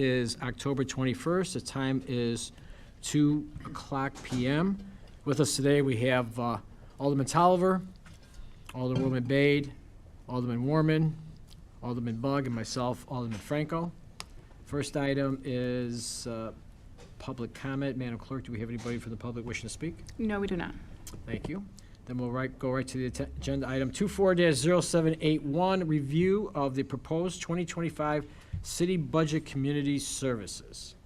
is October 21st. The time is 2:00 p.m. With us today, we have Alderman Tolliver, Alderwoman Bade, Alderman Warman, Alderman Bugg, and myself, Alderman Franco. First item is public comment. Madam Clerk, do we have anybody from the public wishing to speak? No, we do not. Thank you. Then we'll go right to the agenda item 24-0781, review of the proposed 2025 city budget community services.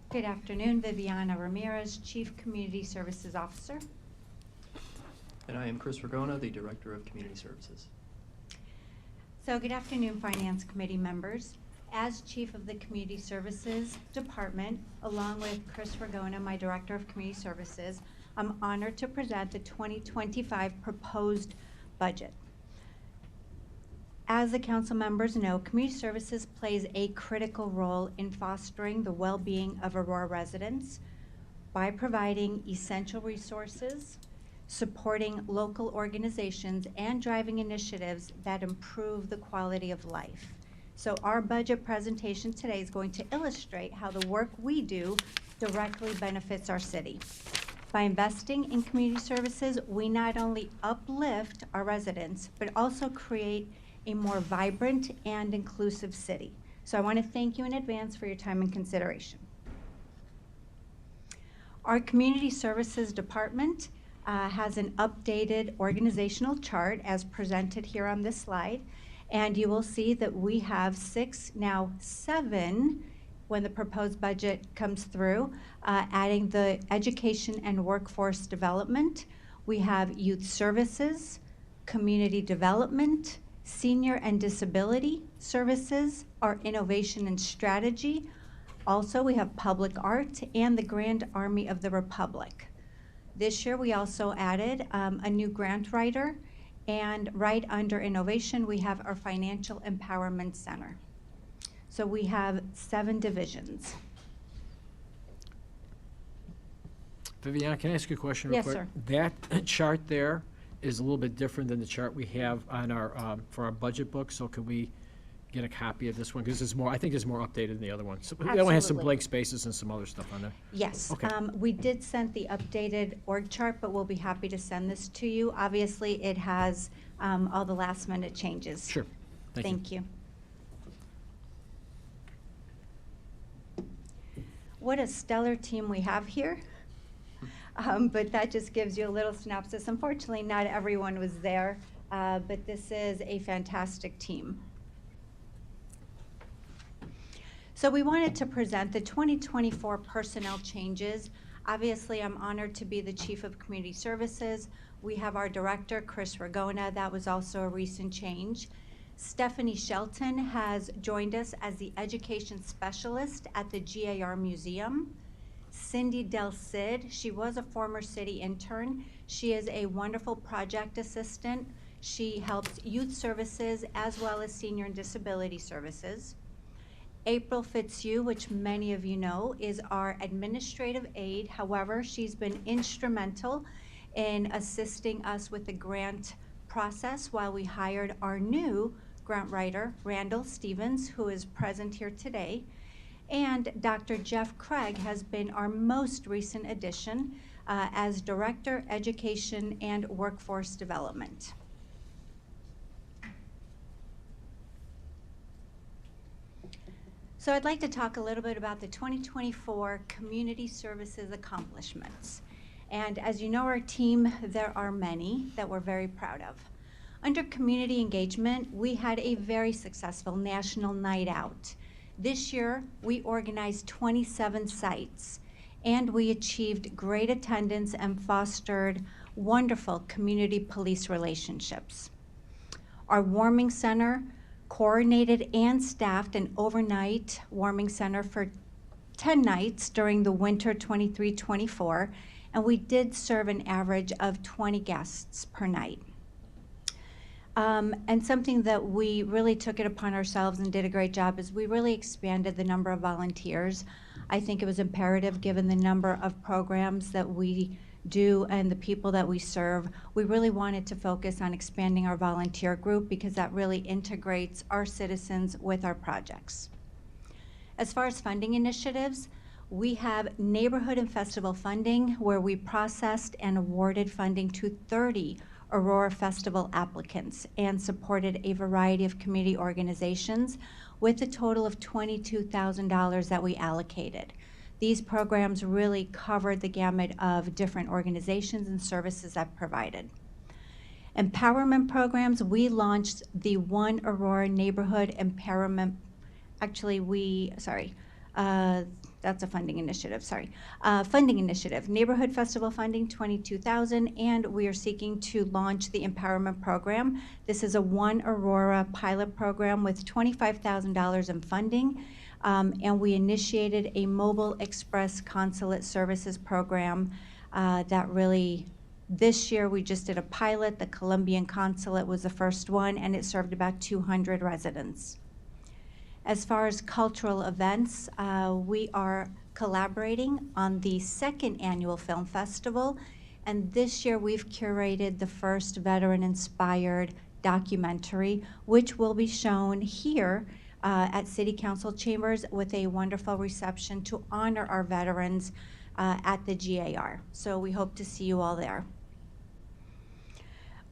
Good afternoon, Viviana Ramirez, Chief Community Services Officer. And I am Chris Ragona, the Director of Community Services. So good afternoon, Finance Committee members. As Chief of the Community Services Department, along with Chris Ragona, my Director of Community Services, I'm honored to present the 2025 proposed budget. As the council members know, community services plays a critical role in fostering the well-being of Aurora residents by providing essential resources, supporting local organizations, and driving initiatives that improve the quality of life. So our budget presentation today is going to illustrate how the work we do directly benefits our city. By investing in community services, we not only uplift our residents, but also create a more vibrant and inclusive city. So I want to thank you in advance for your time and consideration. Our Community Services Department has an updated organizational chart as presented here on this slide. And you will see that we have 6, now 7, when the proposed budget comes through, adding the education and workforce development. We have youth services, community development, senior and disability services, our innovation and strategy. Also, we have public art and the Grand Army of the Republic. This year, we also added a new grant writer, and right under innovation, we have our Financial Empowerment Center. So we have 7 divisions. Viviana, can I ask you a question real Yes, quick? sir. That chart there is a little bit different than the chart we have on our, for our budget book, so can we get a copy of this one? Because it's more, I think it's more updated than the other one. So the other one has some Absolutely. blank spaces and some other stuff on there. Yes. Okay. We did send the updated org chart, but we'll be happy to send this to you. Obviously, it has all the last minute changes. Sure. Thank you. Thank you. What a stellar team we have here. But that just gives you a little synopsis. Unfortunately, not everyone was there, but this is a fantastic team. So we wanted to present the 2024 personnel changes. Obviously, I'm honored to be the Chief of Community Services. We have our Director, Chris Ragona. That was also a recent change. Stephanie Shelton has joined us as the Education Specialist at the GAR Museum. Cindy Del Cid, she was a former city intern. She is a wonderful project assistant. She helps youth services as well as senior and disability services. April Fitzhugh, which many of you know, is our administrative aide. However, she's been instrumental in assisting us with the grant process while we hired our new grant writer, Randall Stevens, who is present here today. And Dr. Jeff Craig has been our most recent addition as Director, Education and Workforce Development. So I'd like to talk a little bit about the 2024 Community Services accomplishments. And as you know, our team, there are many that we're very proud of. Under community engagement, we had a very successful national night out. This year, we organized 27 sites, and we achieved great attendance and fostered wonderful community police relationships. Our warming center coordinated and staffed an overnight warming center for 10 nights during the winter 23-24, and we did serve an average of 20 guests per night. And something that we really took it upon ourselves and did a great job is we really expanded the number of volunteers. I think it was imperative, given the number of programs that we do and the people that we serve. We really wanted to focus on expanding our volunteer group because that really integrates our citizens with our projects. As far as funding initiatives, we have neighborhood and festival funding where we processed and awarded funding to 30 Aurora Festival applicants and supported a variety of community organizations with a total of $22,000 that we allocated. These programs really covered the gamut of different organizations and services that provided. Empowerment programs, we launched the One Aurora Neighborhood Empowerment, that's a funding initiative, funding initiative. Neighborhood Festival funding, $22,000, and we are seeking to launch the Empowerment Program. This is a One Aurora pilot program with $25,000 in funding, and we initiated a Mobile Express Consulate Services program that really, this year we just did a pilot. The Colombian Consulate was the first one, and it served about 200 residents. As far as cultural events, we are collaborating on the second annual film festival, and this year we've curated the first veteran-inspired documentary, which will be shown here at City Council Chambers with a wonderful reception to honor our veterans at the GAR. So we hope to see you all there.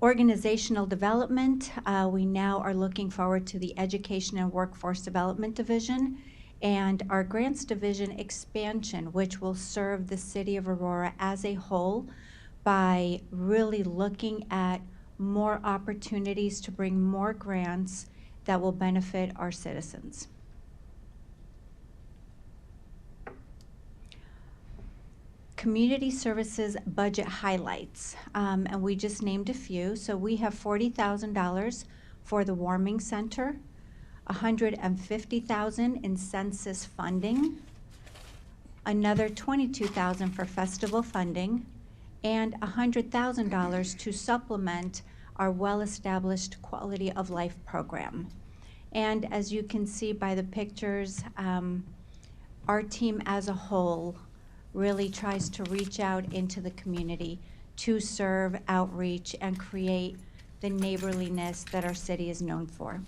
Organizational development, we now are looking forward to the Education and Workforce Development Division and our Grants Division expansion, which will serve the City of Aurora as a whole by really looking at more opportunities to bring more grants that will benefit our citizens. Community services budget highlights, and we just named a few. So we have $40,000 for the warming center, $150,000 in census funding, another $22,000 for festival funding, and $100,000 to supplement our well-established quality of life program. And as you can see by the pictures, our team as a whole really tries to reach out into the community to serve outreach and create the neighborliness that our city is known for.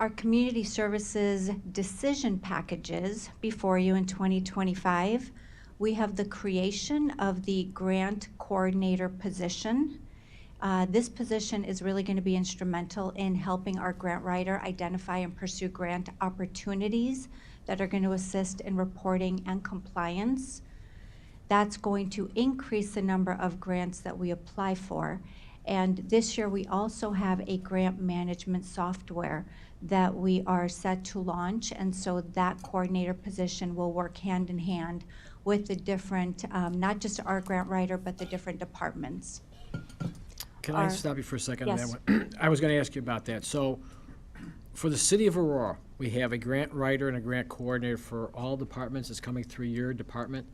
Our community services decision packages before you in 2025. We have the creation of the grant coordinator position. This position is really going to be instrumental in helping our grant writer identify and pursue grant opportunities that are going to assist in reporting and compliance. That's going to increase the number of grants that we apply for. And this year we also have a grant management software that we are set to launch, and so that coordinator position will work hand in hand with the different, not just our grant writer, but the different departments. Can I stop you for a second on Yes. that one? I was going to ask you about that. So for the City of Aurora, we have a grant writer and a grant coordinator for all departments. It's coming through your department?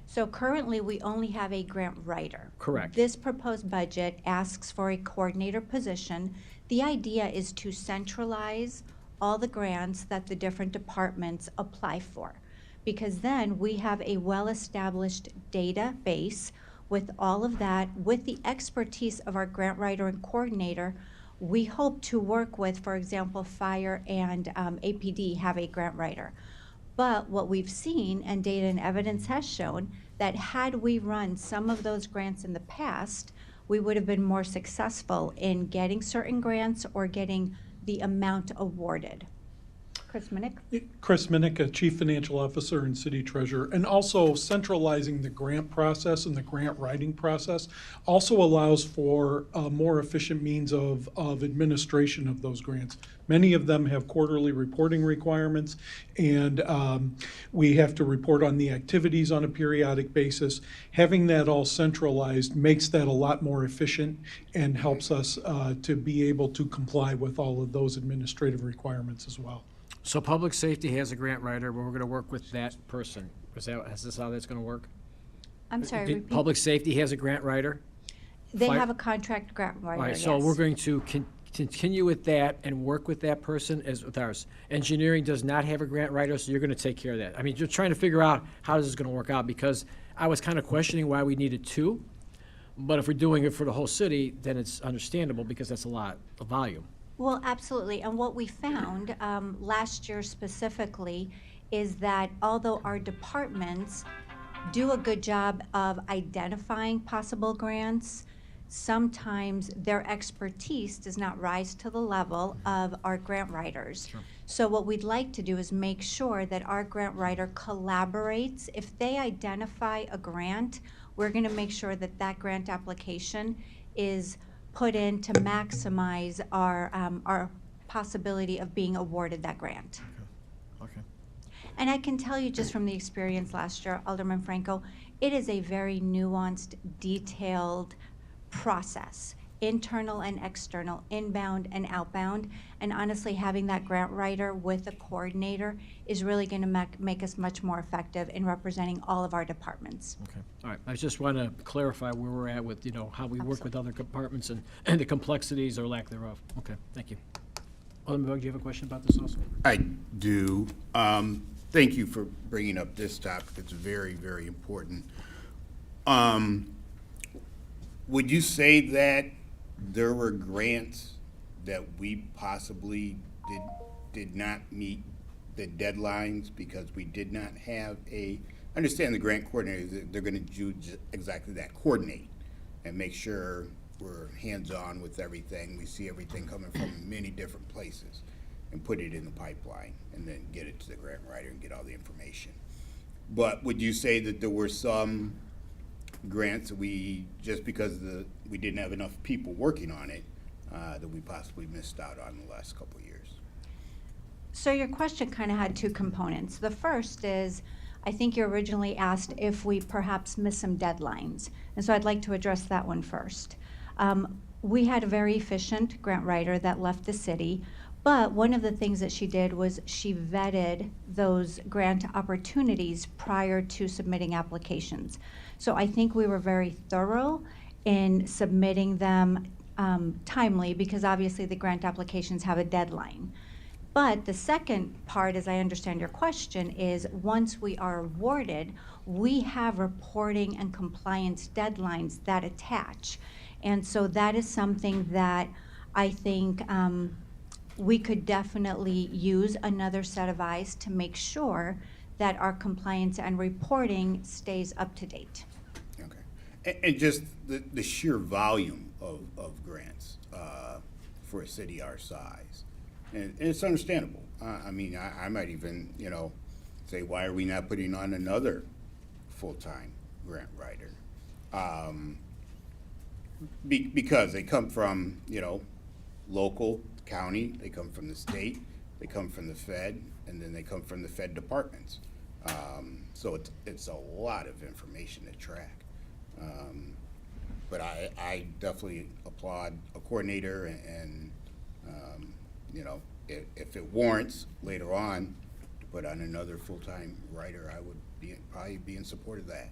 So currently, we only have a grant writer. Correct. This proposed budget asks for a coordinator position. The idea is to centralize all the grants that the different departments apply for, because then we have a well-established database with all of that, with the expertise of our grant writer and coordinator. We hope to work with, for example, fire and APD have a grant writer. But what we've seen, and data and evidence has shown, that had we run some of those grants in the past, we would have been more successful in getting certain grants or getting the amount awarded. Chris Minnick? Chris Minnick, Chief Financial Officer and City Treasurer, and also centralizing the grant process and the grant writing process also allows for a more efficient means of administration of those grants. Many of them have quarterly reporting requirements, and we have to report on the activities on a periodic basis. Having that all centralized makes that a lot more efficient and helps us to be able to comply with all of those administrative requirements as well. So public safety has a grant writer, but we're going to work with that person. Is this how that's going to work? I'm sorry, repeat. Public safety has a grant writer? They Fire- have a contract grant writer, All right, yes. so we're going to continue with that and work with that person as with ours. Engineering does not have a grant writer, so you're going to take care of that. I mean, just trying to figure out how this is going to work out, because I was kind of questioning why we needed two, but if we're doing it for the whole city, then it's understandable because that's a lot of volume. Well, absolutely. And what we found last year specifically is that although our departments do a good job of identifying possible grants, sometimes their expertise does not rise to the level of our grant writers. Sure. So what we'd like to do is make sure that our grant writer collaborates. If they identify a grant, we're going to make sure that that grant application is put in to maximize our possibility of being awarded that grant. Okay. And I can tell you just from the experience last year, Alderman Franco, it is a very nuanced, detailed process, internal and external, inbound and outbound. And honestly, having that grant writer with a coordinator is really going to make us much more effective in representing all of our departments. Okay, all right. I just want to clarify where we're at with, how we work with other departments and the complexities or lack thereof. Okay, thank you. Alderman Bug, do you have a question about this also? I do. Thank you for bringing up this topic. It's very, very important. Would you say that there were grants that we possibly did not meet the deadlines because we did not have I understand the grant coordinators, they're going to do exactly that, coordinate and make sure we're hands-on with everything. We see everything coming from many different places and put it in the pipeline and then get it to the grant writer and get all the information. But would you say that there were some grants that just because we didn't have enough people working on it, that we possibly missed out on the last couple of years? So your question kind of had two components. The first is, I think you originally asked if we perhaps missed some deadlines. And so I'd like to address that one first. We had a very efficient grant writer that left the city, but one of the things that she did was she vetted those grant opportunities prior to submitting applications. So I think we were very thorough in submitting them timely, because obviously the grant applications have a deadline. But the second part, as I understand your question, is once we are awarded, we have reporting and compliance deadlines that attach. And so that is something that I think we could definitely use another set of eyes to make sure that our compliance and reporting stays up to date. Okay. And just the sheer volume of grants for a city our size. And it's understandable. I mean, I might even, say, why are we not putting on another full-time grant writer? Because they come from, local, county, they come from the state, they come from the Fed, and then they come from the Fed departments. So it's a lot of information to track. But I definitely applaud a coordinator and if it warrants later on to put on another full-time writer, I would probably be in support of that.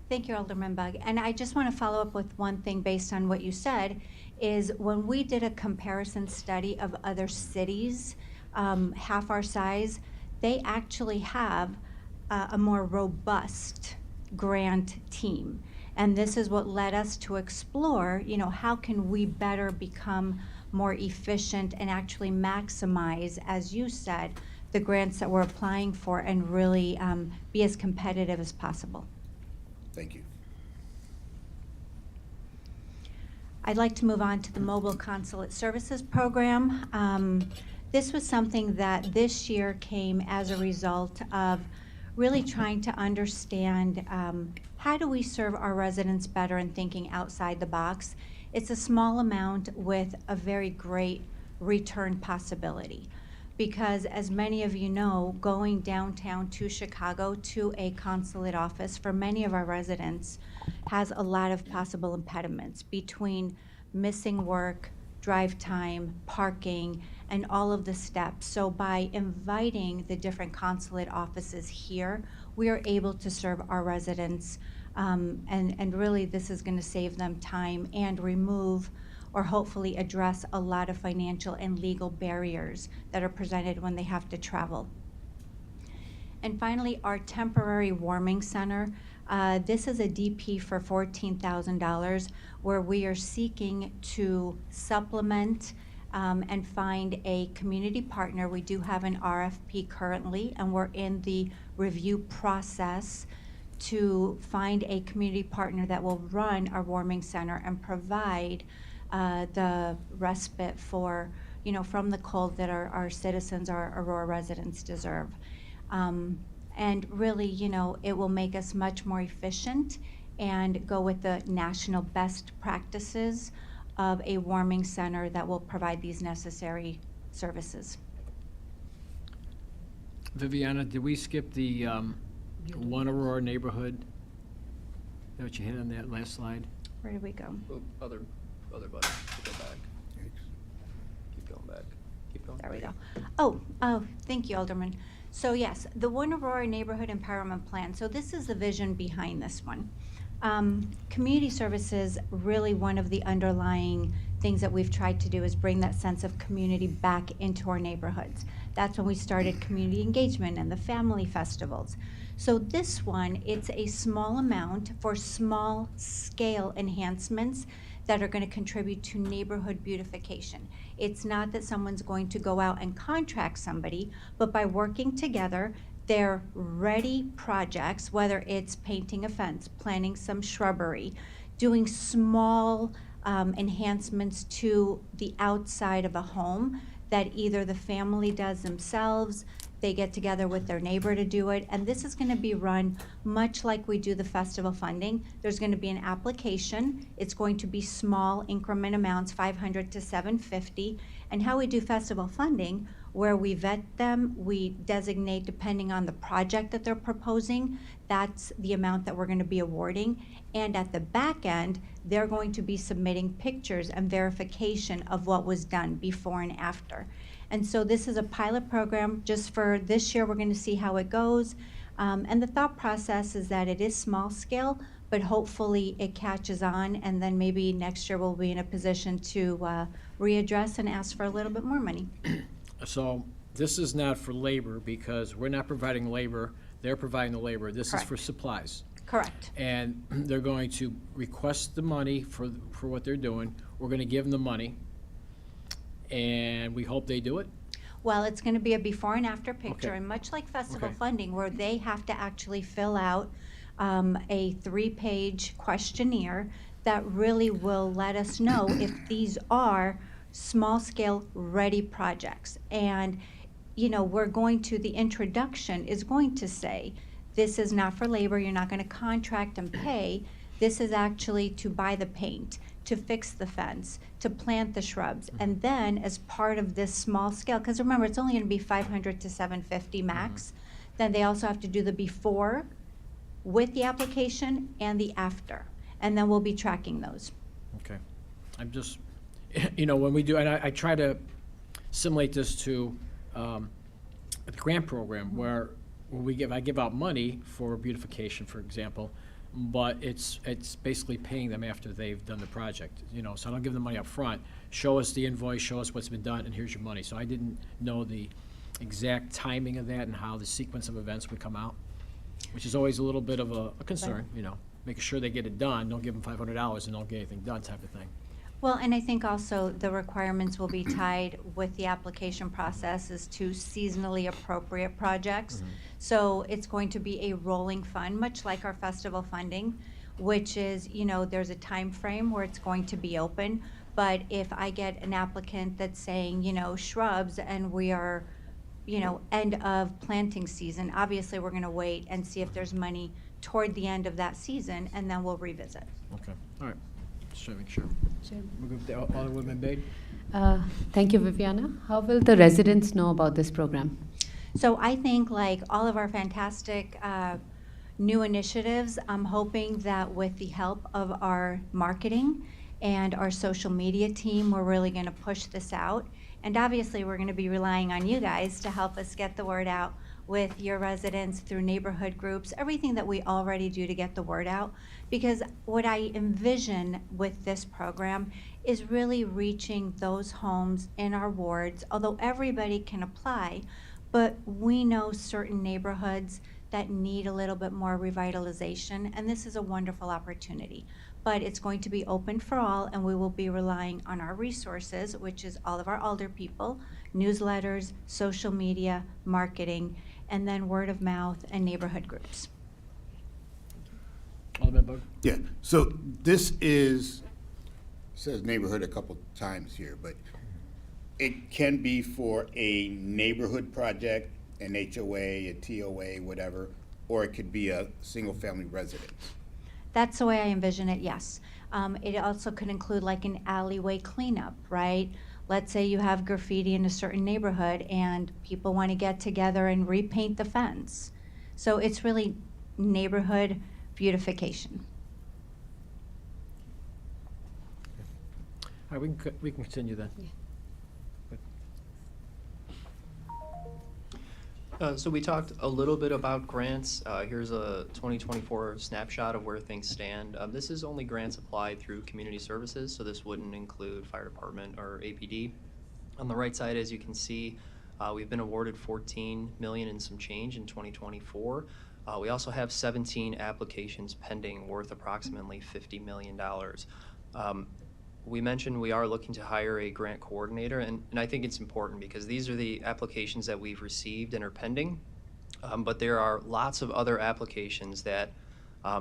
Thank you, Alderman Bug. And I just want to follow up with one thing based on what you said, is when we did a comparison study of other cities, half our size, they actually have a more robust grant team. And this is what led us to explore, how can we better become more efficient and actually maximize, as you said, the grants that we're applying for and really be as competitive as possible. Thank you. I'd like to move on to the Mobile Consulate Services Program. This was something that this year came as a result of really trying to understand how do we serve our residents better and thinking outside the box. It's a small amount with a very great return possibility. Because as many of you know, going downtown to Chicago to a consulate office for many of our residents has a lot of possible impediments between missing work, drive time, parking, and all of the steps. So by inviting the different consulate offices here, we are able to serve our residents, and really this is going to save them time and remove or hopefully address a lot of financial and legal barriers that are presented when they have to travel. And finally, our temporary warming center. This is a DP for $14,000 where we are seeking to supplement and find a community partner. We do have an RFP currently, and we're in the review process to find a community partner that will run our warming center and provide the respite for, from the cold that our citizens, our Aurora residents deserve. And really, it will make us much more efficient and go with the national best practices of a warming center that will provide these necessary services. Viviana, did we skip the One Aurora neighborhood? Is that what you had on that last slide? Where did we go? Oh, other button, go back. Keep going back, keep going. There we go. Oh, thank you, Alderman. So yes, the One Aurora Neighborhood Empowerment Plan. So this is the vision behind this one. Community services, really one of the underlying things that we've tried to do is bring that sense of community back into our neighborhoods. That's when we started community engagement and the family festivals. So this one, it's a small amount for small scale enhancements that are going to contribute to neighborhood beautification. It's not that someone's going to go out and contract somebody, but by working together, they're ready projects, whether it's painting a fence, planting some shrubbery, doing small enhancements to the outside of a home that either the family does themselves, they get together with their neighbor to do it, and this is going to be run much like we do the festival funding. There's going to be an application. It's going to be small increment amounts, 500 to 750, and how we do festival funding, where we vet them, we designate depending on the project that they're proposing, that's the amount that we're going to be awarding, and at the back end, they're going to be submitting pictures and verification of what was done before and after. And so this is a pilot program just for this year. We're going to see how it goes. And the thought process is that it is small scale, but hopefully it catches on, and then maybe next year we'll be in a position to readdress and ask for a little bit more money. So this is not for labor because we're not providing labor, they're providing the labor. This is for Correct. supplies. Correct. And they're going to request the money for what they're doing. We're going to give them the money, and we hope they do it. Well, it's going to be a before and after picture, Okay. and much like festival Okay. funding, where they have to actually fill out a 3-page questionnaire that really will let us know if these are small-scale ready projects. And, we're going to, the introduction is going to say, this is not for labor, you're not going to contract and pay. This is actually to buy the paint, to fix the fence, to plant the shrubs. And then as part of this small scale, because remember, it's only going to be 500 to 750 max, then they also have to do the before with the application and the after. And then we'll be tracking those. Okay. I'm just, when we do, and I try to simulate this to a grant program where I give out money for beautification, for example, but it's basically paying them after they've done the project, so I don't give them money up front. Show us the invoice, show us what's been done, and here's your money. So I didn't know the exact timing of that and how the sequence of events would come out, which is always a little bit of a concern, making sure they get it done, don't give them $500 and don't get anything done type of thing. Well, and I think also the requirements will be tied with the application processes to seasonally appropriate projects. So it's going to be a rolling fund, much like our festival funding, which is, there's a time frame where it's going to be open. But if I get an applicant that's saying, shrubs, and we are, end of planting season, obviously we're going to wait and see if there's money toward the end of that season, and then we'll revisit. Okay, all right. Just trying to make sure. Sure. We're good with the Alderwoman Bade? Thank you, Viviana. How will the residents know about this program? So I think, like all of our fantastic new initiatives, I'm hoping that with the help of our marketing and our social media team, we're really going to push this out. And obviously, we're going to be relying on you guys to help us get the word out with your residents through neighborhood groups, everything that we already do to get the word out. Because what I envision with this program is really reaching those homes in our wards, although everybody can apply, but we know certain neighborhoods that need a little bit more revitalization, and this is a wonderful opportunity. but it's going to be open for all, and we will be relying on our resources, which is all of our alder people, newsletters, social media, marketing, and then word of mouth and neighborhood groups. Alderman Bug? Yeah, so this is, says neighborhood a couple times here, but it can be for a neighborhood project, an HOA, a TOA, whatever, or it could be a single-family residence. That's the way I envision it, yes. It also could include like an alleyway cleanup, right? Let's say you have graffiti in a certain neighborhood and people want to get together and repaint the fence. So it's really neighborhood beautification. All right, we can continue then. So we talked a little bit about grants. Here's a 2024 snapshot of where things stand. This is only grants applied through community services, so this wouldn't include fire department or APD. On the right side, as you can see, we've been awarded $14 million and some change in 2024. We also have 17 applications pending worth approximately $50 million. We mentioned we are looking to hire a grant coordinator, and I think it's important because these are the applications that we've received and are pending, but there are lots of other applications that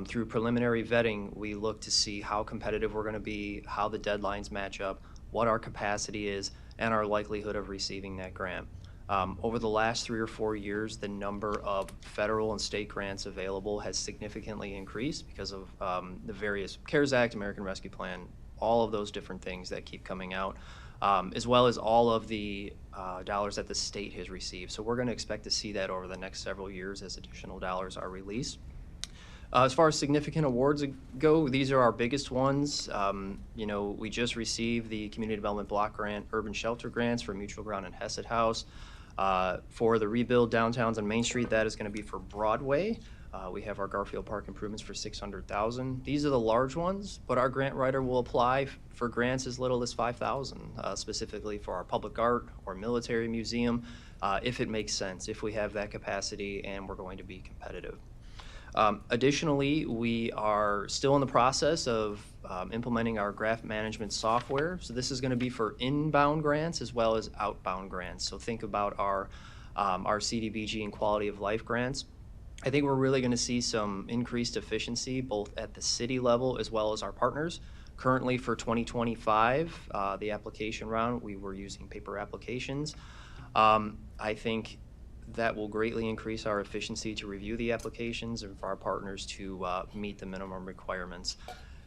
through preliminary vetting, we look to see how competitive we're going to be, how the deadlines match up, what our capacity is, and our likelihood of receiving that grant. Over the last 3 or 4 years, the number of federal and state grants available has significantly increased because of the various CARES Act, American Rescue Plan, all of those different things that keep coming out, as well as all of the dollars that the state has received. So we're going to expect to see that over the next several years as additional dollars are released. As far as significant awards go, these are our biggest ones. We just received the Community Development Block Grant, Urban Shelter Grants for Mutual Ground and Hesed House. For the rebuild downtowns on Main Street, that is going to be for Broadway. We have our Garfield Park improvements for $600,000. These are the large ones, but our grant writer will apply for grants as little as $5,000, specifically for our public art or military museum, if it makes sense, if we have that capacity and we're going to be competitive. Additionally, we are still in the process of implementing our grant management software. So this is going to be for inbound grants as well as outbound grants. So think about our CDBG and quality of life grants. I think we're really going to see some increased efficiency both at the city level as well as our partners. Currently for 2025, the application round, we were using paper applications. I think that will greatly increase our efficiency to review the applications and for our partners to meet the minimum requirements.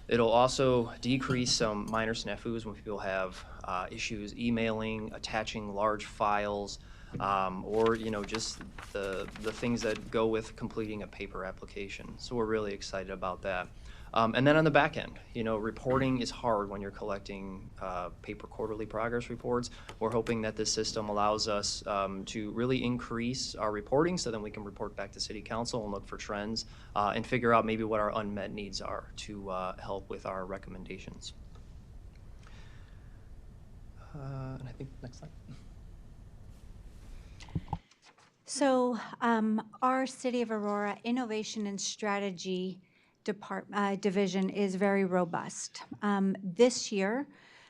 It'll also decrease some minor snafus when people have issues emailing, attaching large files, or just the things that go with completing a paper application. So we're really excited about that. And then on the back end, reporting is hard when you're collecting paper quarterly progress reports. We're hoping that this system allows us to really increase our reporting so then we can report back to City Council and look for trends and figure out maybe what our unmet needs are to help with our recommendations. And I think next slide. So our City of Aurora Innovation and Strategy Division is very robust. This year,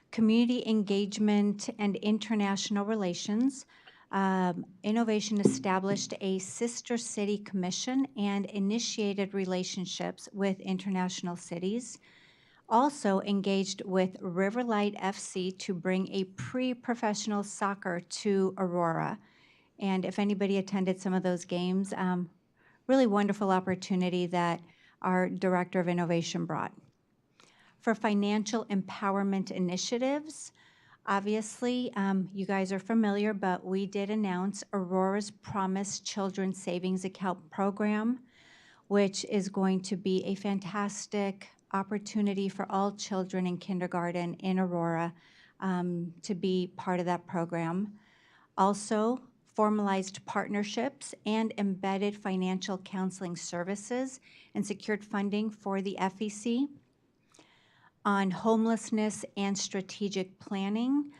Community Engagement and International Relations, Innovation established a sister city commission and initiated relationships with international cities. Also engaged with Riverlight FC to bring a pre-professional soccer to Aurora. And if anybody attended some of those games, really wonderful opportunity that our Director of Innovation brought. For financial empowerment initiatives, obviously, you guys are familiar, but we did announce Aurora's Promise Children's Savings Account Program, which is going to be a fantastic opportunity for all children in kindergarten in Aurora to be part of that program. Also, formalized partnerships and embedded financial counseling services and secured funding for the FEC. On homelessness and strategic planning,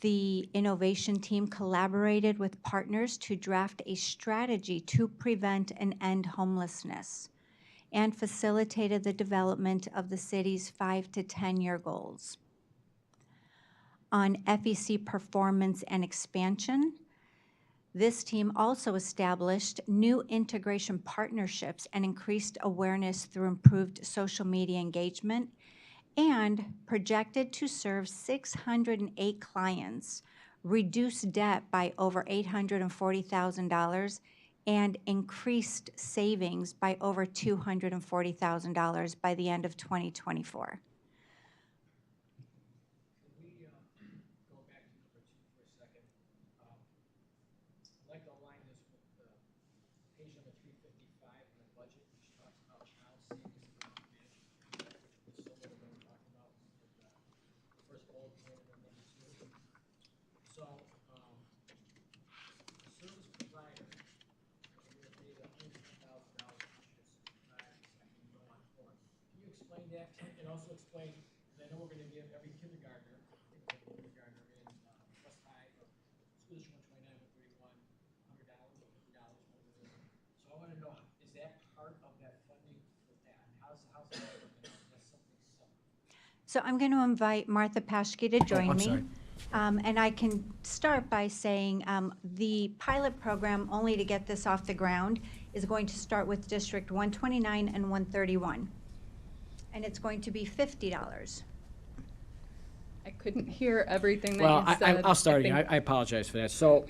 the innovation team collaborated with partners to draft a strategy to prevent and end homelessness. and facilitated the development of the city's 5 to 10-year goals. On FEC performance and expansion, this team also established new integration partnerships and increased awareness through improved social media engagement, and projected to serve 608 clients, reduce debt by over $840,000, and increased savings by over $240,000 by the end of 2024. Can we go back to number 2 for a second? I'd like to align this with page number 355 in the budget, which talks about child savings account management, which is similar to what we're talking about with the first bullet point and then maybe 2. So, service provider, we're gonna pay the $110,000 to go on forward. Can you explain that, and also explain, and I know we're gonna give every kindergartner in West High, or School District 129, 131, $100 or $50, whatever it is. So I wanna know, is that part of that funding with that? How's that working out? That's something separate. So I'm going to invite Martha Paschke to join I'm me. sorry. And I can start by saying the pilot program, only to get this off the ground, is going to start with District 129 and 131. And it's going to be $50. I couldn't hear everything that Well, you said. I'll start again. think- I apologize for that. So,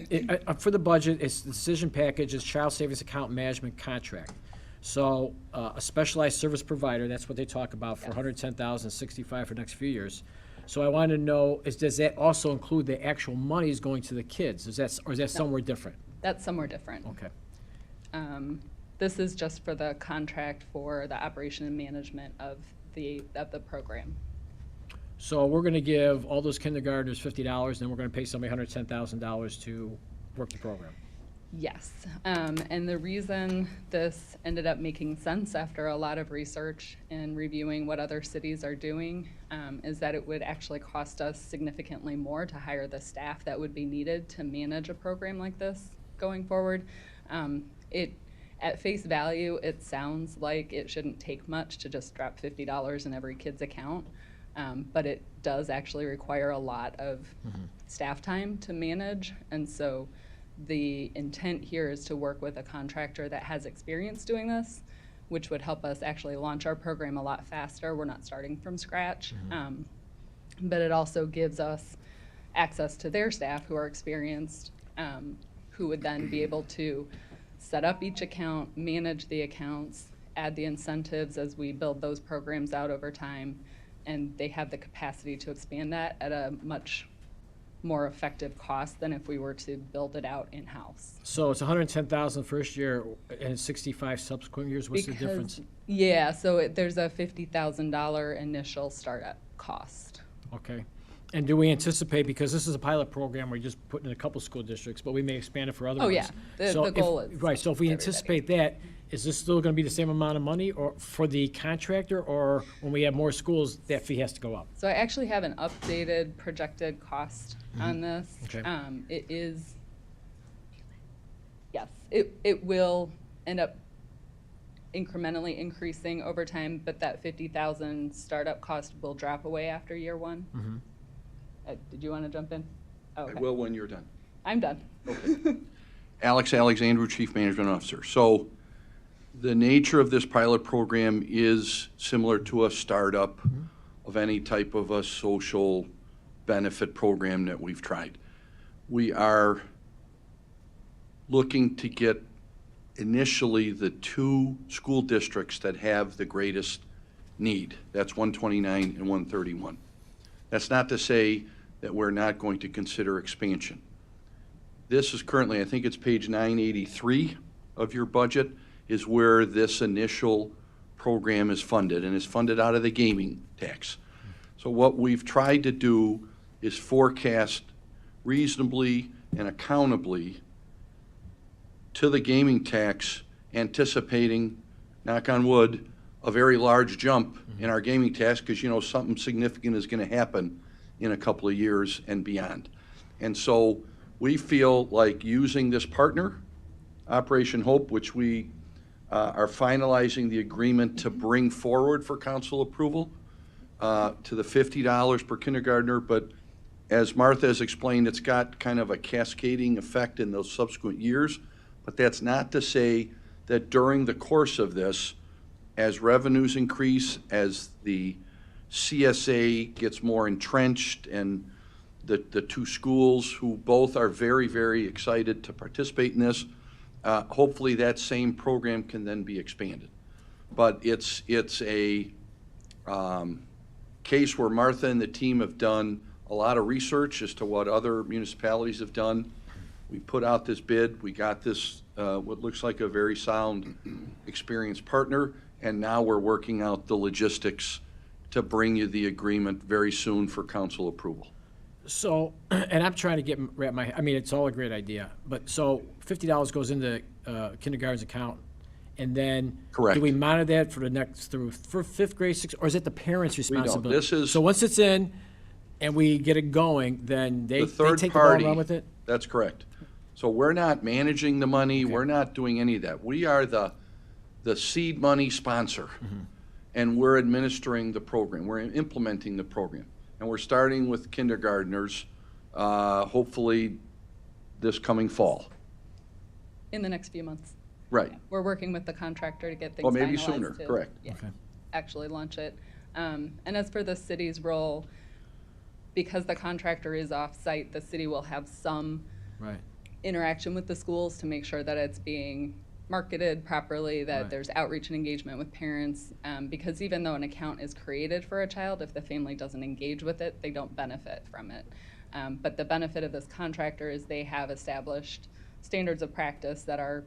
for the budget, it's the decision package is child savings account management contract. So, a specialized service provider, that's what they talk about, for Yes. $110,065 for the next few years. So I want to know, does that also include the actual monies going to the kids? Or is that somewhere different? That's somewhere different. Okay. This is just for the contract for the operation and management of the program. So we're going to give all those kindergartners $50, and then we're going to pay somebody $110,000 to work the program. Yes, and the reason this ended up making sense after a lot of research and reviewing what other cities are doing is that it would actually cost us significantly more to hire the staff that would be needed to manage a program like this going forward. At face value, it sounds like it shouldn't take much to just drop $50 in every kid's account, but it does actually require a lot of staff time to manage, and so the intent here is to work with a contractor that has experience doing this, which would help us actually launch our program a lot faster. We're not starting from scratch, but it also gives us access to their staff who are experienced, who would then be able to set up each account, manage the accounts, add the incentives as we build those programs out over time, and they have the capacity to expand that at a much more effective cost than if we were to build it out in-house. So it's $110,000 first year and 65 subsequent years. What's the difference? Yeah, so there's a $50,000 initial startup cost. Okay. And do we anticipate, because this is a pilot program, we're just putting in a couple school districts, but we may expand it for other Oh, ones. yeah. The So goal if- is Right, so if we everybody. anticipate that, is this still gonna be the same amount of money or for the contractor, or when we have more schools, that fee has to go up? So I actually have an updated projected cost on this. Okay. It is, yes, it will end up incrementally increasing over time, but that 50,000 startup cost will drop away after year one. Did you want to jump in? Oh, I okay. will when you're done. I'm done. Alex Alexandru, Chief Management Officer. So the nature of this pilot program is similar to a startup of any type of a social benefit program that we've tried. We are looking to get initially the 2 school districts that have the greatest need. That's 129 and 131. That's not to say that we're not going to consider expansion. This is currently, I think it's page 983 of your budget, is where this initial program is funded, and is funded out of the gaming tax. So what we've tried to do is forecast reasonably and accountably to the gaming tax, anticipating, knock on wood, a very large jump in our gaming tax, because you know something significant is going to happen in a couple of years and beyond. And so we feel like using this partner, Operation Hope, which we are finalizing the agreement to bring forward for council approval to the $50 per kindergartner, but as Martha has explained, it's got kind of a cascading effect in those subsequent years. But that's not to say that during the course of this, as revenues increase, as the CSA gets more entrenched, and the two schools who both are very, very excited to participate in this, hopefully that same program can then be expanded. But it's a case where Martha and the team have done a lot of research as to what other municipalities have done. We put out this bid, we got this, what looks like a very sound, experienced partner, and now we're working out the logistics to bring you the agreement very soon for council approval. So, and I'm trying to wrap my, I mean, it's all a great idea, but so $50 goes into kindergarten's account, and then Correct. do we monitor that for the next, for fifth grade, sixth, or is it the parents' don't. responsibility? This is- So once it's in and we get it going, then they The third take the ball and party, run with it? that's correct. So we're not managing the money, we're not doing any of that. We are the seed money sponsor, and we're administering the program, we're implementing the program. And we're starting with kindergartners, hopefully this coming fall. In the next few months. Right. We're working with the contractor to get things Well, maybe finalized sooner, to, correct. yeah, Okay. actually launch it. And as for the city's role, because the contractor is off-site, the city will have some Right. interaction with the schools to make sure that it's being marketed properly, that Right. there's outreach and engagement with parents. Because even though an account is created for a child, if the family doesn't engage with it, they don't benefit from it. But the benefit of this contractor is they have established standards of practice that are,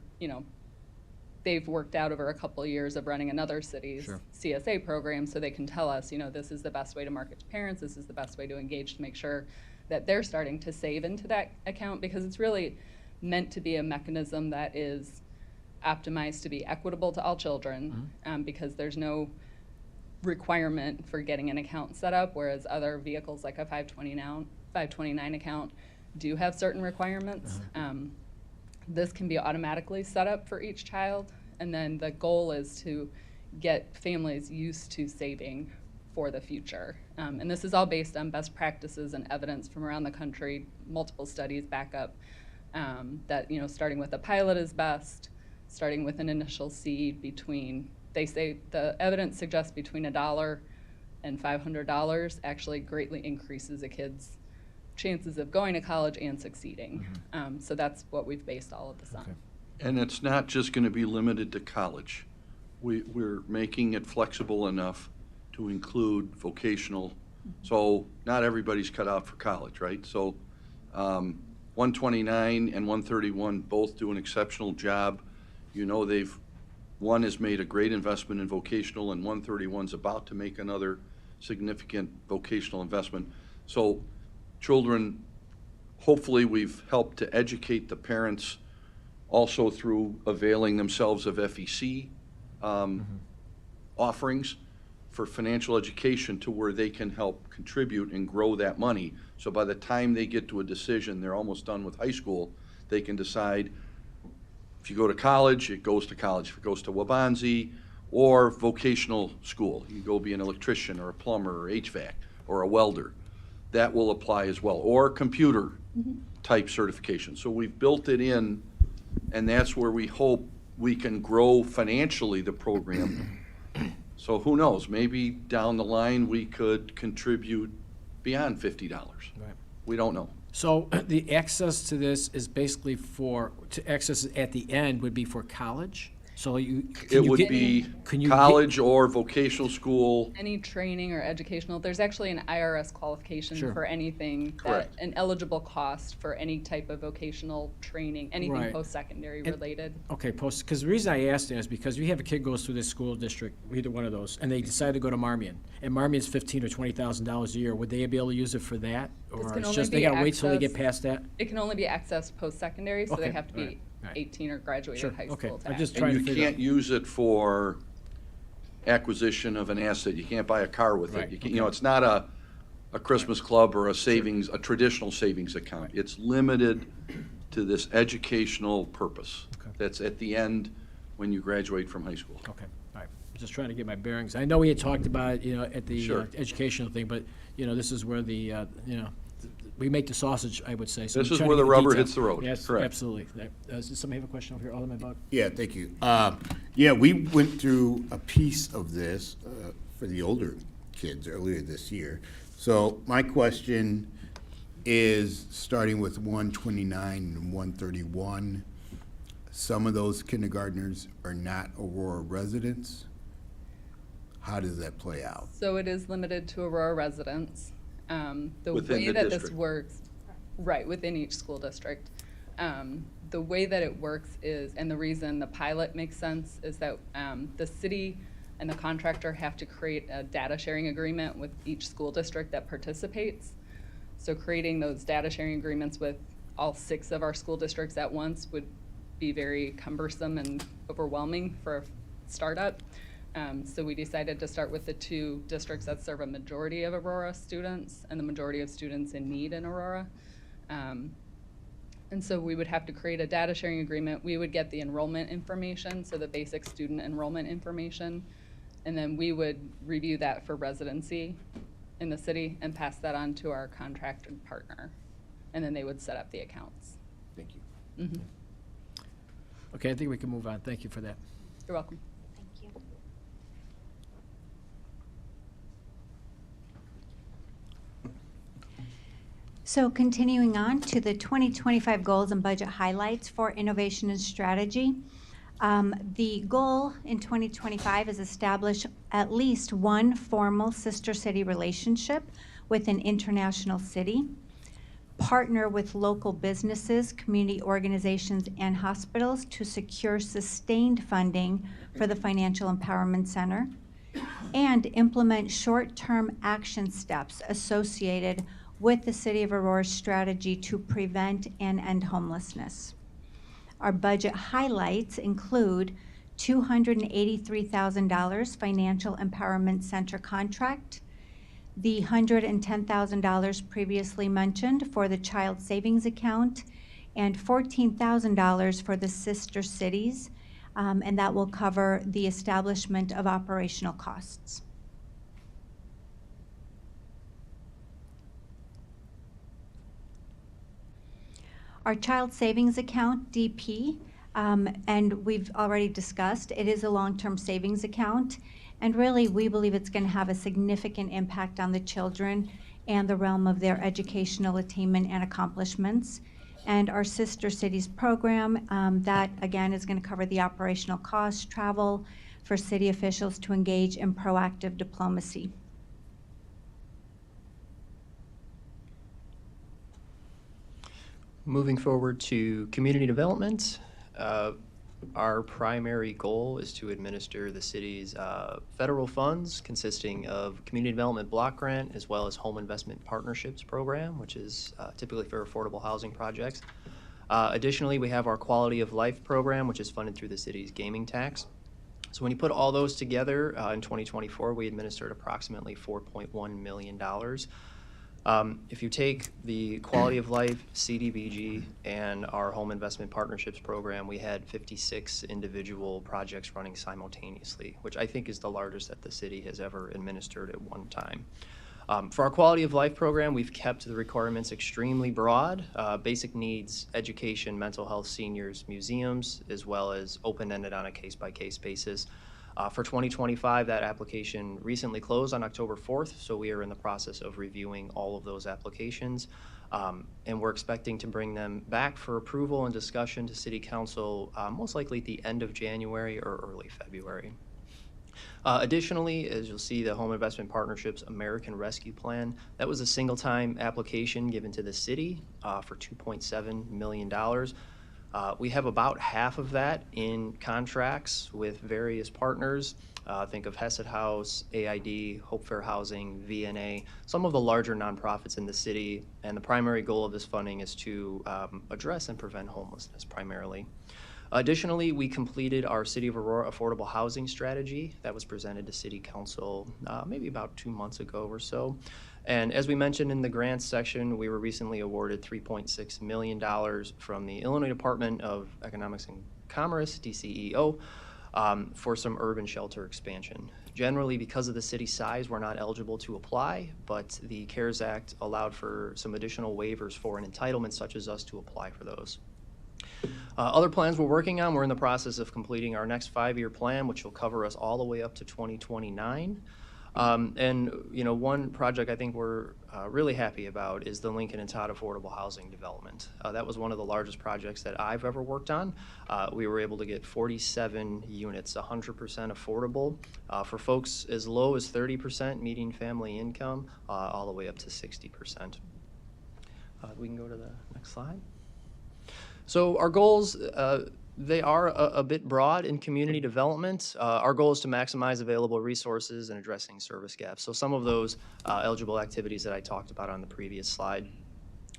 they've worked out over a couple of years of running another city's Sure. CSA program, so they can tell us, this is the best way to market to parents, this is the best way to engage to make sure that they're starting to save into that account, because it's really meant to be a mechanism that is optimized to be equitable to all children, because there's no requirement for getting an account set up, whereas other vehicles like a 529 account do have certain requirements. This can be automatically set up for each child, and then the goal is to get families used to saving for the future. And this is all based on best practices and evidence from around the country. Multiple studies back up that, starting with a pilot is best, starting with an initial seed they say the evidence suggests between $1 and $500 actually greatly increases a kid's chances of going to college and succeeding. So that's what we've based all of this on. Okay. And it's not just going to be limited to college. We're making it flexible enough to include vocational. So not everybody's cut out for college, right? So 129 and 131 both do an exceptional job. One has made a great investment in vocational, and 131's about to make another significant vocational investment. So children, hopefully we've helped to educate the parents also through availing themselves of FEC offerings for financial education, to where they can help contribute and grow that money. So by the time they get to a decision, they're almost done with high school, they can decide, if you go to college, it goes to college. If it goes to Wabanzi or vocational school, you go be an electrician or a plumber or HVAC or a welder, that will apply as well, or computer type certification. So we've built it in, and that's where we hope we can grow financially the program. So who knows, maybe down the line we could contribute beyond $50. Right. We don't know. So the access to this is basically access at the end would be for college? So It would be can you college or vocational school. Any training or educational, there's actually an IRS qualification Sure. for anything, Correct. an eligible cost for any type of vocational training, anything Right. post-secondary And- related. Okay, because the reason I asked that is because we have a kid goes through this school district, either one of those, and they decide to go to Marmion, and Marmion's $15,000 or $20,000 a year. Would they be able to use it for that, This or can it's only just they be gotta wait till they get accessed- past that? It can only be accessed post-secondary, so they Okay, have to be alright, alright. 18 or graduated Sure, high okay. school to I'm just access. trying And to you figure out. can't use it for acquisition of an asset. You can't buy a car with Right, it. You can, okay. it's not a Christmas club or a traditional savings account. It's limited to this educational purpose. Okay. That's at the end, when you graduate from high school. Okay, all right. Just trying to get my bearings. I know we had talked about it, at the Sure. educational thing, but, this is where the, we make the sausage, I would say. So This we're is trying where to the get rubber detail. hits the road. Yes, Correct. absolutely. Does somebody have a question over here? Alderman Bug? Yeah, thank you. Yeah, we went through a piece of this for the older kids earlier this year. So my question is, starting with 129 and 131, some of those kindergartners are not Aurora residents. How does that play out? So it is limited to Aurora residents. The Within way the that this district. works, right, within each school district. The way that it works is, and the reason the pilot makes sense, is that the city and the contractor have to create a data sharing agreement with each school district that participates. So creating those data sharing agreements with all 6 of our school districts at once would be very cumbersome and overwhelming for a startup. So we decided to start with the 2 districts that serve a majority of Aurora students and the majority of students in need in Aurora. And so we would have to create a data sharing agreement. We would get the enrollment information, so the basic student enrollment information, and then we would review that for residency in the city and pass that on to our contracted partner. And then they would set up the accounts. Thank you. Okay, I think we can move on. Thank you for that. You're welcome. Thank you. So continuing on to the 2025 goals and budget highlights for innovation and strategy. The goal in 2025 is establish at least one formal sister city relationship with an international city, partner with local businesses, community organizations, and hospitals to secure sustained funding for the Financial Empowerment Center, and implement short-term action steps associated with the City of Aurora's strategy to prevent and end homelessness. Our budget highlights include $283,000 Financial Empowerment Center contract, the $110,000 previously mentioned for the Child Savings Account, and $14,000 for the sister cities, and that will cover the establishment of operational costs. Our Child Savings Account, DP, and we've already discussed, it is a long-term savings account, and really we believe it's going to have a significant impact on the children and the realm of their educational attainment and accomplishments. And our Sister Cities program, that again is going to cover the operational costs, travel for city officials to engage in proactive diplomacy. Moving forward to community development, our primary goal is to administer the city's federal funds consisting of community development block grant as well as home investment partnerships program, which is typically for affordable housing projects. Additionally, we have our quality of life program, which is funded through the city's gaming tax. So when you put all those together, in 2024, we administered approximately $4.1 million. If you take the quality of life, CDBG, and our home investment partnerships program, we had 56 individual projects running simultaneously, which I think is the largest that the city has ever administered at one time. For our quality of life program, we've kept the requirements extremely broad. Basic needs, education, mental health, seniors, museums, as well as open-ended on a case-by-case basis. For 2025, that application recently closed on October 4th, so we are in the process of reviewing all of those applications. And we're expecting to bring them back for approval and discussion to City Council most likely at the end of January or early February. Additionally, as you'll see, the Home Investment Partnerships American Rescue Plan, that was a single-time application given to the city for $2.7 million. We have about half of that in contracts with various partners. Think of Hesed House, AID, Hope Fair Housing, VNA, some of the larger nonprofits in the city. And the primary goal of this funding is to address and prevent homelessness primarily. Additionally, we completed our City of Aurora Affordable Housing Strategy that was presented to City Council maybe about 2 months ago or so. And as we mentioned in the grants section, we were recently awarded $3.6 million from the Illinois Department of Economics and Commerce, DCEO, for some urban shelter expansion. Generally, because of the city size, we're not eligible to apply, but the CARES Act allowed for some additional waivers for an entitlement such as us to apply for those. Other plans we're working on, we're in the process of completing our next 5-year plan, which will cover us all the way up to 2029. And, you know, one project I think we're really happy about is the Lincoln and Todd Affordable Housing Development. That was one of the largest projects that I've ever worked on. We were able to get 47 units, 100% affordable, for folks as low as 30% median family income, all the way up to 60%. We can go to the next slide. So our goals, they are a bit broad in community development. Our goal is to maximize available resources and addressing service gaps. So some of those eligible activities that I talked about on the previous slide.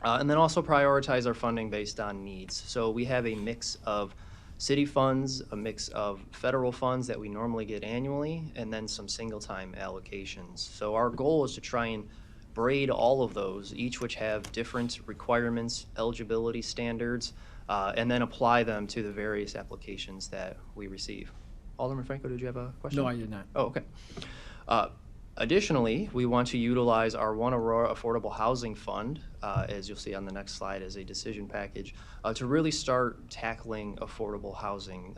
And then also prioritize our funding based on needs. So we have a mix of city funds, a mix of federal funds that we normally get annually, and then some single-time allocations. So our goal is to try and braid all of those, each which have different requirements, eligibility standards, and then apply them to the various applications that we receive. Alderman Franco, did you have a question? No, I did not. Oh, okay. Additionally, we want to utilize our One Aurora Affordable Housing Fund, as you'll see on the next slide, as a decision package to really start tackling affordable housing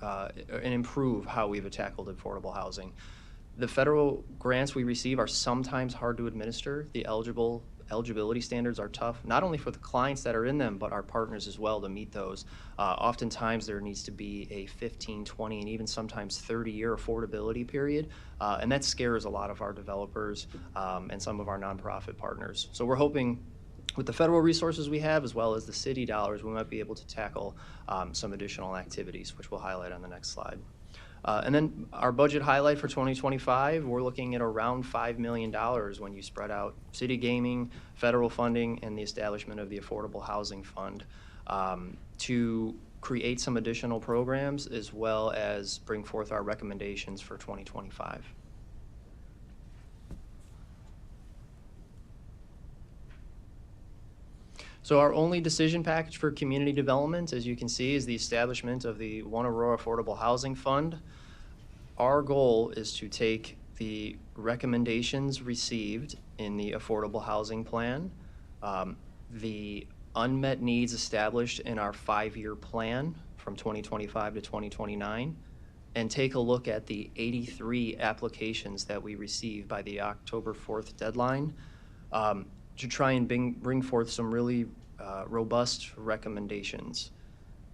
and improve how we've tackled affordable housing. The federal grants we receive are sometimes hard to administer. The eligibility standards are tough, not only for the clients that are in them, but our partners as well to meet those. Oftentimes there needs to be a 15, 20, and even sometimes 30-year affordability period, and that scares a lot of our developers and some of our nonprofit partners. So we're hoping with the federal resources we have, as well as the city dollars, we might be able to tackle some additional activities, which we'll highlight on the next slide. And then our budget highlight for 2025, we're looking at around $5 million when you spread out city gaming, federal funding, and the establishment of the Affordable Housing Fund to create some additional programs as well as bring forth our recommendations for 2025. So our only decision package for community development, as you can see, is the establishment of the One Aurora Affordable Housing Fund. Our goal is to take the recommendations received in the Affordable Housing Plan, the unmet needs established in our 5-year plan from 2025 to 2029, and take a look at the 83 applications that we received by the October 4th deadline, to try and bring forth some really robust recommendations.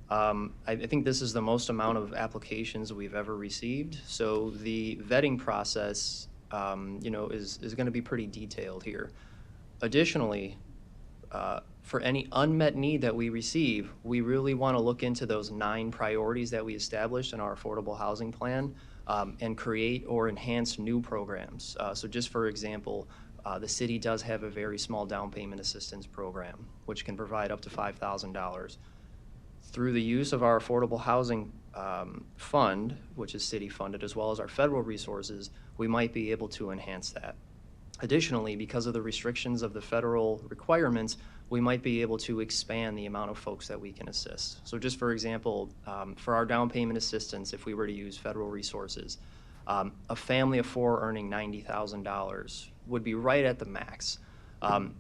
I think this is the most amount of applications we've ever received, so the vetting process you know, is going to be pretty detailed here. Additionally, for any unmet need that we receive, we really want to look into those 9 priorities that we established in our affordable housing plan and create or enhance new programs. So just for example, the city does have a very small down payment assistance program, which can provide up to $5,000. Through the use of our affordable housing fund, which is city funded, as well as our federal resources, we might be able to enhance that. Additionally, because of the restrictions of the federal requirements, we might be able to expand the amount of folks that we can assist. So just for example, for our down payment assistance, if we were to use federal resources, a family of 4 earning $90,000 would be right at the max.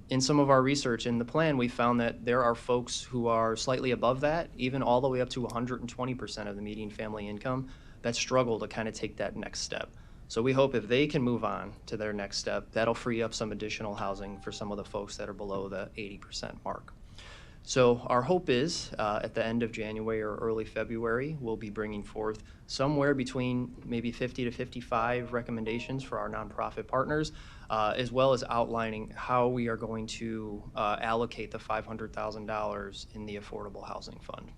In some of our research in the plan, we found that there are folks who are slightly above that, even all the way up to 120% of the median family income, that struggle to kind of take that next step. So we hope if they can move on to their next step, that'll free up some additional housing for some of the folks that are below the 80% mark. So our hope is at the end of January or early February, we'll be bringing forth somewhere between maybe 50 to 55 recommendations for our nonprofit partners, as well as outlining how we are going to allocate the $500,000 in the Affordable Housing Fund.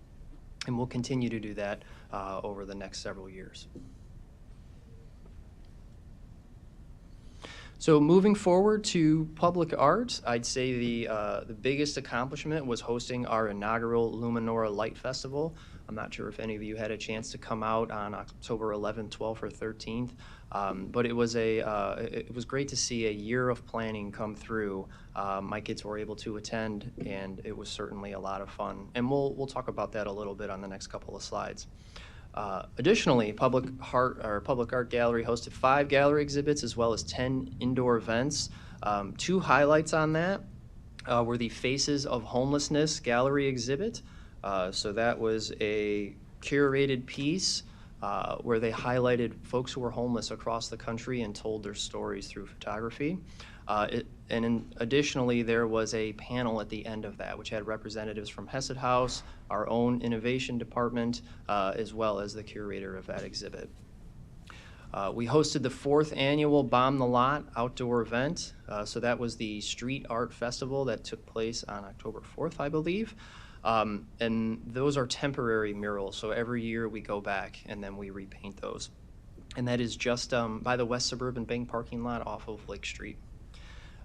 And we'll continue to do that over the next several years. So moving forward to public art, I'd say the biggest accomplishment was hosting our inaugural Luminora Light Festival. I'm not sure if any of you had a chance to come out on October 11th, 12th, or 13th, but it was great to see a year of planning come through. My kids were able to attend, and it was certainly a lot of fun. And we'll talk about that a little bit on the next couple of slides. Additionally, Public Art Gallery hosted 5 gallery exhibits as well as 10 indoor events. 2 highlights on that were the Faces of Homelessness gallery exhibit. So that was a curated piece where they highlighted folks who were homeless across the country and told their stories through photography. Additionally, there was a panel at the end of that, which had representatives from Hesed House, our own innovation department, as well as the curator of that exhibit. We hosted the 4th annual Bomb the Lot outdoor event. So that was the street art festival that took place on October 4th, I believe. And those are temporary murals. So every year we go back and then we repaint those. And that is just by the West Suburban Bank parking lot off of Lake Street.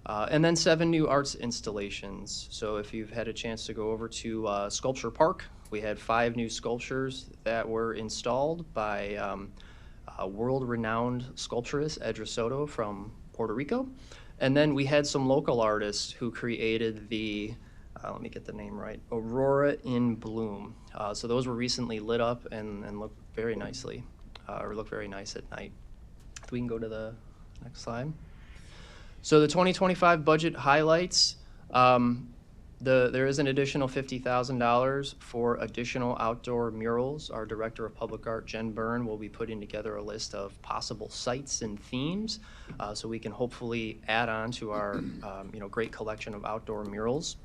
And then 7 new arts installations. So if you've had a chance to go over to Sculpture Park, we had 5 new sculptures that were installed by world-renowned sculpturist Edra Soto from Puerto Rico. And then we had some local artists who created the, let me get the name right, Aurora in Bloom. So those were recently lit up and look very nicely, or look very nice at night. If we can go to the next slide. So the 2025 budget highlights, there is an additional $50,000 for additional outdoor murals. Our Director of Public Art, Jen Byrne, will be putting together a list of possible sites and themes so we can hopefully add on to our great collection of outdoor murals.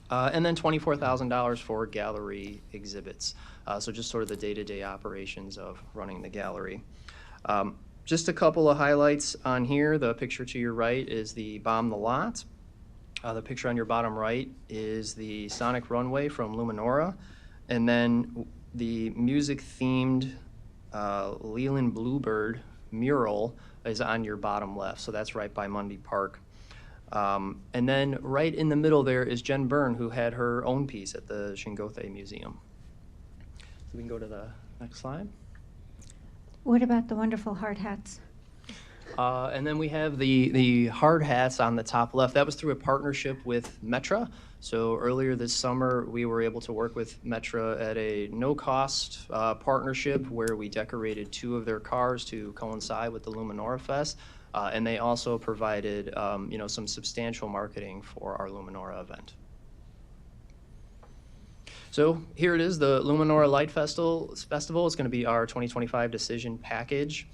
And then $24,000 for gallery exhibits. So just sort of the day-to-day operations of running the gallery. Just a couple of highlights on here. The picture to your right is the Bomb the Lot. The picture on your bottom right is the Sonic Runway from Luminora. And then the music-themed Leland Bluebird mural is on your bottom left. So that's right by Mundy Park. And then right in the middle there is Jen Byrne, who had her own piece at the Shingote Museum. So we can go to the next slide. What about the wonderful hard hats? And then we have the hard hats on the top left. That was through a partnership with Metra. So earlier this summer, we were able to work with Metra at a no-cost partnership where we decorated 2 of their cars to coincide with the Luminora Fest. And they also provided some substantial marketing for our Luminora event. So here it is, the Luminora Light Festival. It's going to be our 2025 decision package.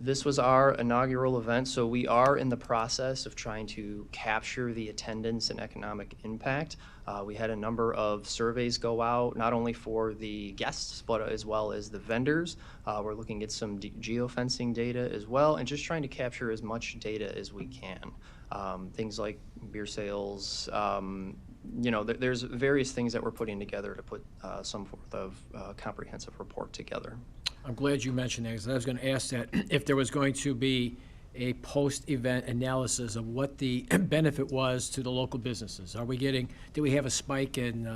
This was our inaugural event, so we are in the process of trying to capture the attendance and economic impact. We had a number of surveys go out, not only for the guests, but as well as the vendors. We're looking at some geofencing data as well, and just trying to capture as much data as we can. Things like beer sales, there's various things that we're putting together to put some sort of comprehensive report together. I'm glad you mentioned that, because I was going to ask that if there was going to be a post-event analysis of what the benefit was to the local businesses. Do we have a spike in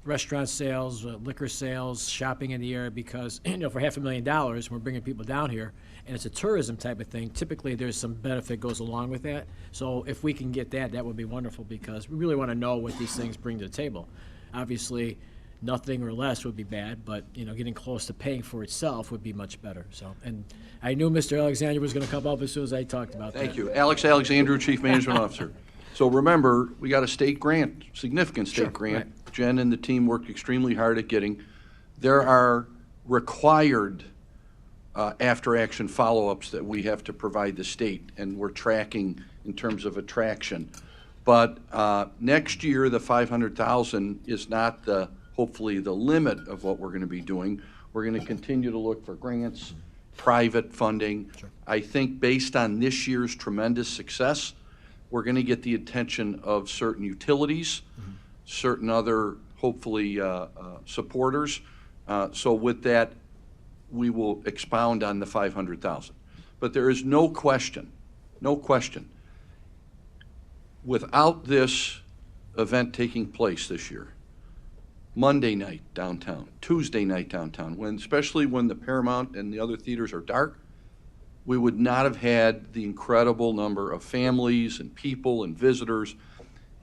restaurant sales, liquor sales, shopping in the area? Because, for $500,000, we're bringing people down here, and it's a tourism type of thing. Typically, there's some benefit goes along with that. So if we can get that, that would be wonderful, because we really want to know what these things bring to the table. Obviously, nothing or less would be bad, but, getting close to paying for itself would be much better. So, and I knew Mr. Alexander was going to come up as soon as I talked about that. Thank you. Alex Alexandru, Chief Management Officer. So remember, we got a state grant, significant state Sure, grant. right. Jen and the team worked extremely hard at getting. There are required after-action follow-ups that we have to provide the state, and we're tracking in terms of attraction. But next year, the $500,000 is not hopefully the limit of what we're going to be doing. We're going to continue to look for grants, private funding. Sure. I think based on this year's tremendous success, we're going to get the attention of certain utilities, certain other, hopefully, supporters. So with that, we will expound on the $500,000. But there is no question, without this event taking place this year, Monday night downtown, Tuesday night downtown, especially when the Paramount and the other theaters are dark, we would not have had the incredible number of families and people and visitors,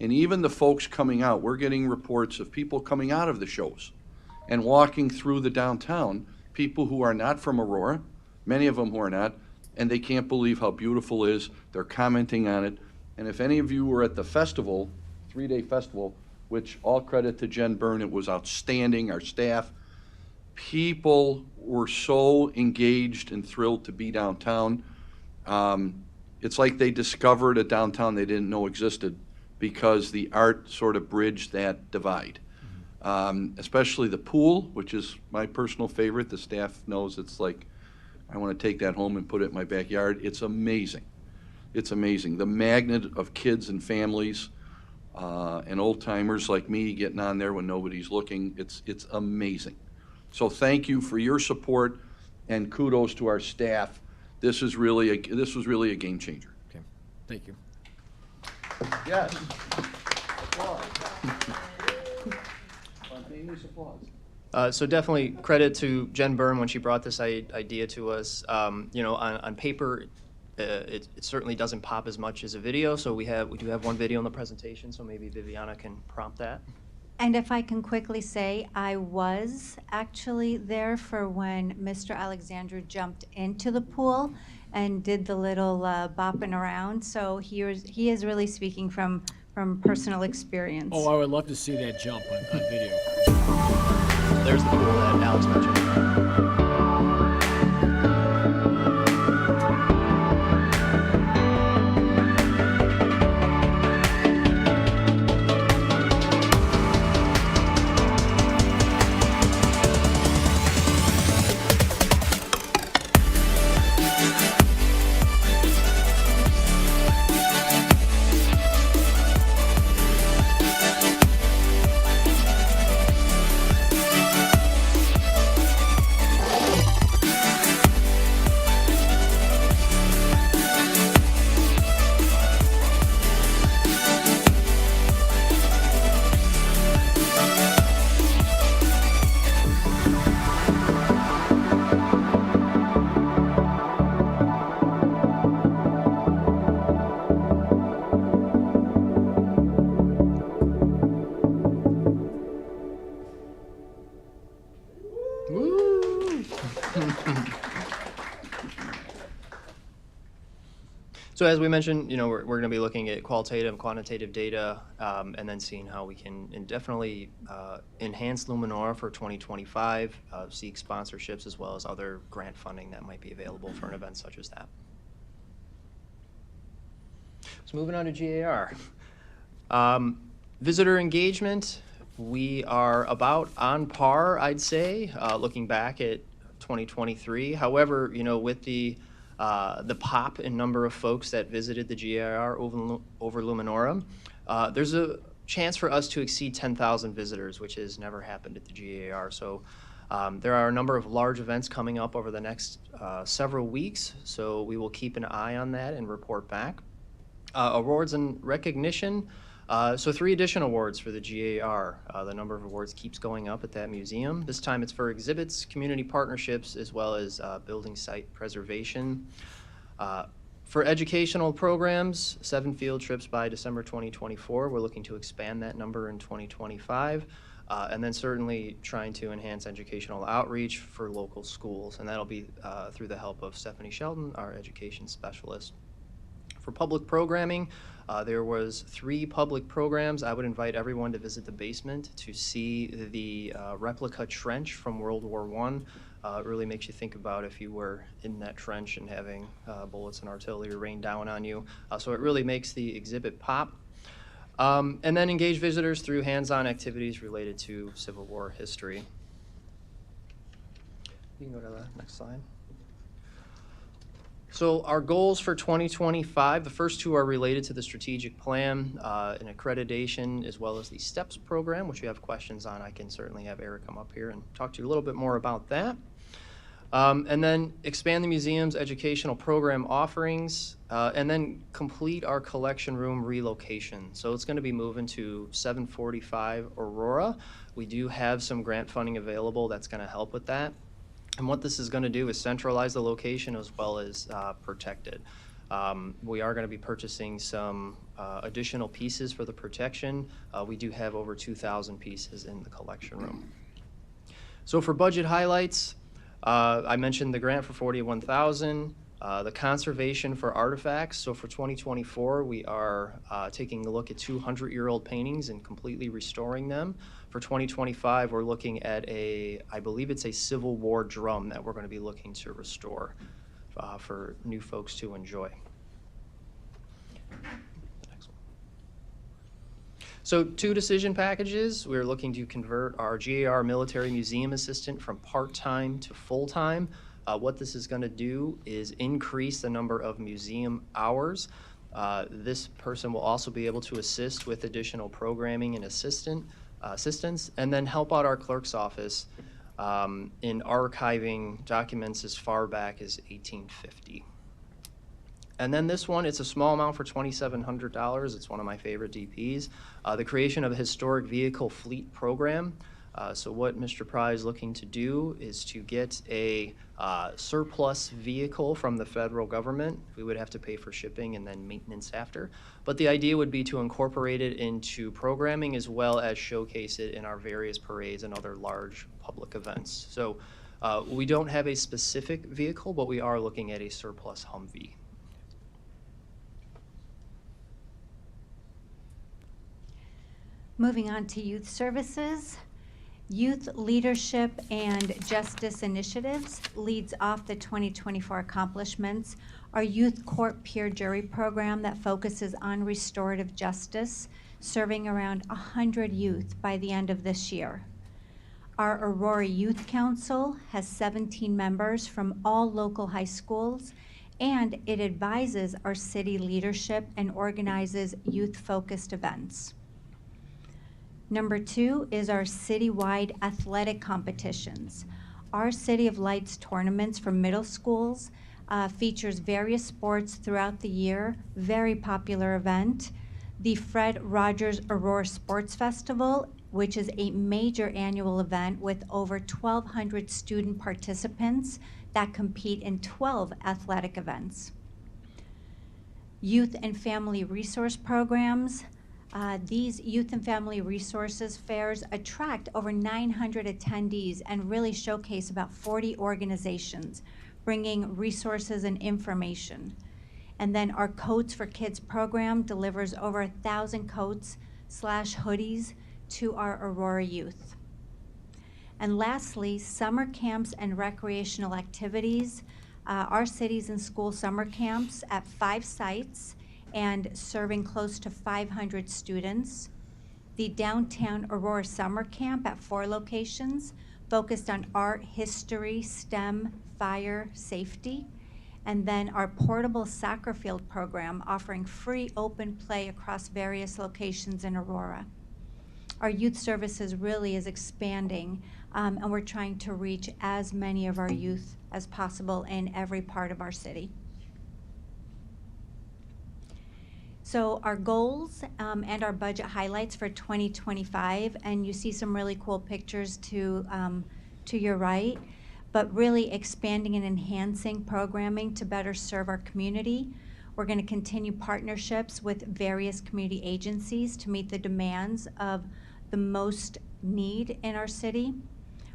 and even the folks coming out. We're getting reports of people coming out of the shows and walking through the downtown, people who are not from Aurora, many of them who are not, and they can't believe how beautiful it is. They're commenting on it. And if any of you were at the festival, 3-day festival, which all credit to Jen Byrne, it was outstanding, our staff. People were so engaged and thrilled to be downtown. It's like they discovered a downtown they didn't know existed because the art sort of bridged that divide. Especially the pool, which is my personal favorite. The staff knows it's like, I want to take that home and put it in my backyard. It's amazing. It's amazing. The magnet of kids and families and old timers like me getting on there when nobody's looking, it's amazing. So thank you for your support and kudos to our staff. This was really a game changer. Okay, thank you. Yes. Applause. Spontaneous applause. So definitely credit to Jen Byrne when she brought this idea to us. You know, on paper, it certainly doesn't pop as much as a video. So we do have one video in the presentation. So maybe Viviana can prompt that. And if I can quickly say, I was actually there for when Mr. Alexandru jumped into the pool and did the little bopping around. So he is really speaking from personal experience. Oh, I would love to see that jump on video. There's the pool that Alex mentioned. So as we mentioned, you know, we're going to be looking at qualitative and quantitative data, and then seeing how we can definitely enhance Luminora for 2025, seek sponsorships as well as other grant funding that might be available for an event such as that. So moving on to GAR. Visitor engagement, we are about on par, I'd say, looking back at 2023. However, you know, with the pop in number of folks that visited the GIR over Luminora, there's a chance for us to exceed 10,000 visitors, which has never happened at the GIR. So there are a number of large events coming up over the next several weeks, so we will keep an eye on that and report back. Awards and recognition. So 3 additional awards for the GAR. The number of awards keeps going up at that museum. This time it's for exhibits, community partnerships, as well as building site preservation. For educational programs, 7 field trips by December 2024. We're looking to expand that number in 2025. And then certainly trying to enhance educational outreach for local schools. And that'll be through the help of Stephanie Shelton, our education specialist. For public programming, there was 3 public programs. I would invite everyone to visit the basement to see the replica trench from World War I. It really makes you think about if you were in that trench and having bullets and artillery rain down on you. So it really makes the exhibit pop. And then engage visitors through hands-on activities related to Civil War history. You can go to the next slide. So our goals for 2025, the first 2 are related to the strategic plan and accreditation, as well as the STEPS program, which you have questions on. I can certainly have Eric come up here and talk to you a little bit more about that. And then expand the museum's educational program offerings, and then complete our collection room relocation. So it's going to be moving to 745 Aurora. We do have some grant funding available that's going to help with that. And what this is going to do is centralize the location as well as protect it. We are going to be purchasing some additional pieces for the protection. We do have over 2,000 pieces in the collection room. So for budget highlights, I mentioned the grant for 41,000, the conservation for artifacts. So for 2024, we are taking a look at 200-year-old paintings and completely restoring them. For 2025, we're looking at I believe it's a Civil War drum that we're going to be looking to restore for new folks to enjoy. Next one. So 2 decision packages. We're looking to convert our GAR military museum assistant from part-time to full-time. What this is going to do is increase the number of museum hours. This person will also be able to assist with additional programming and assistance, and then help out our clerk's office in archiving documents as far back as 1850. And then this one, it's a small amount for $2,700. It's one of my favorite DPs. The creation of a historic vehicle fleet program. So what Mr. Pry is looking to do is to get a surplus vehicle from the federal government. We would have to pay for shipping and then maintenance after. But the idea would be to incorporate it into programming as well as showcase it in our various parades and other large public events. So we don't have a specific vehicle, but we are looking at a surplus Humvee. Moving on to youth services. Youth Leadership and Justice Initiatives leads off the 2024 accomplishments. Our Youth Court Peer Jury Program that focuses on restorative justice, serving around 100 youth by the end of this year. Our Aurora Youth Council has 17 members from all local high schools, and it advises our city leadership and organizes youth-focused events. Number 2 is our citywide athletic competitions. Our City of Lights tournaments for middle schools features various sports throughout the year, very popular event. The Fred Rogers Aurora Sports Festival, which is a major annual event with over 1,200 student participants that compete in 12 athletic events. Youth and Family Resource Programs. These youth and family resources fairs attract over 900 attendees and really showcase about 40 organizations, bringing resources and information. And then our Coats for Kids program delivers over 1,000 coats / hoodies to our Aurora youth. And lastly, summer camps and recreational activities. Our cities and school summer camps at 5 sites and serving close to 500 students. The Downtown Aurora Summer Camp at 4 locations, focused on art, history, STEM, fire, safety. And then our portable soccer field program offering free open play across various locations in Aurora. Our youth services really is expanding, and we're trying to reach as many of our youth as possible in every part of our city. So our goals and our budget highlights for 2025, and you see some really cool pictures to your right, but really expanding and enhancing programming to better serve our community. We're going to continue partnerships with various community agencies to meet the demands of the most need in our city.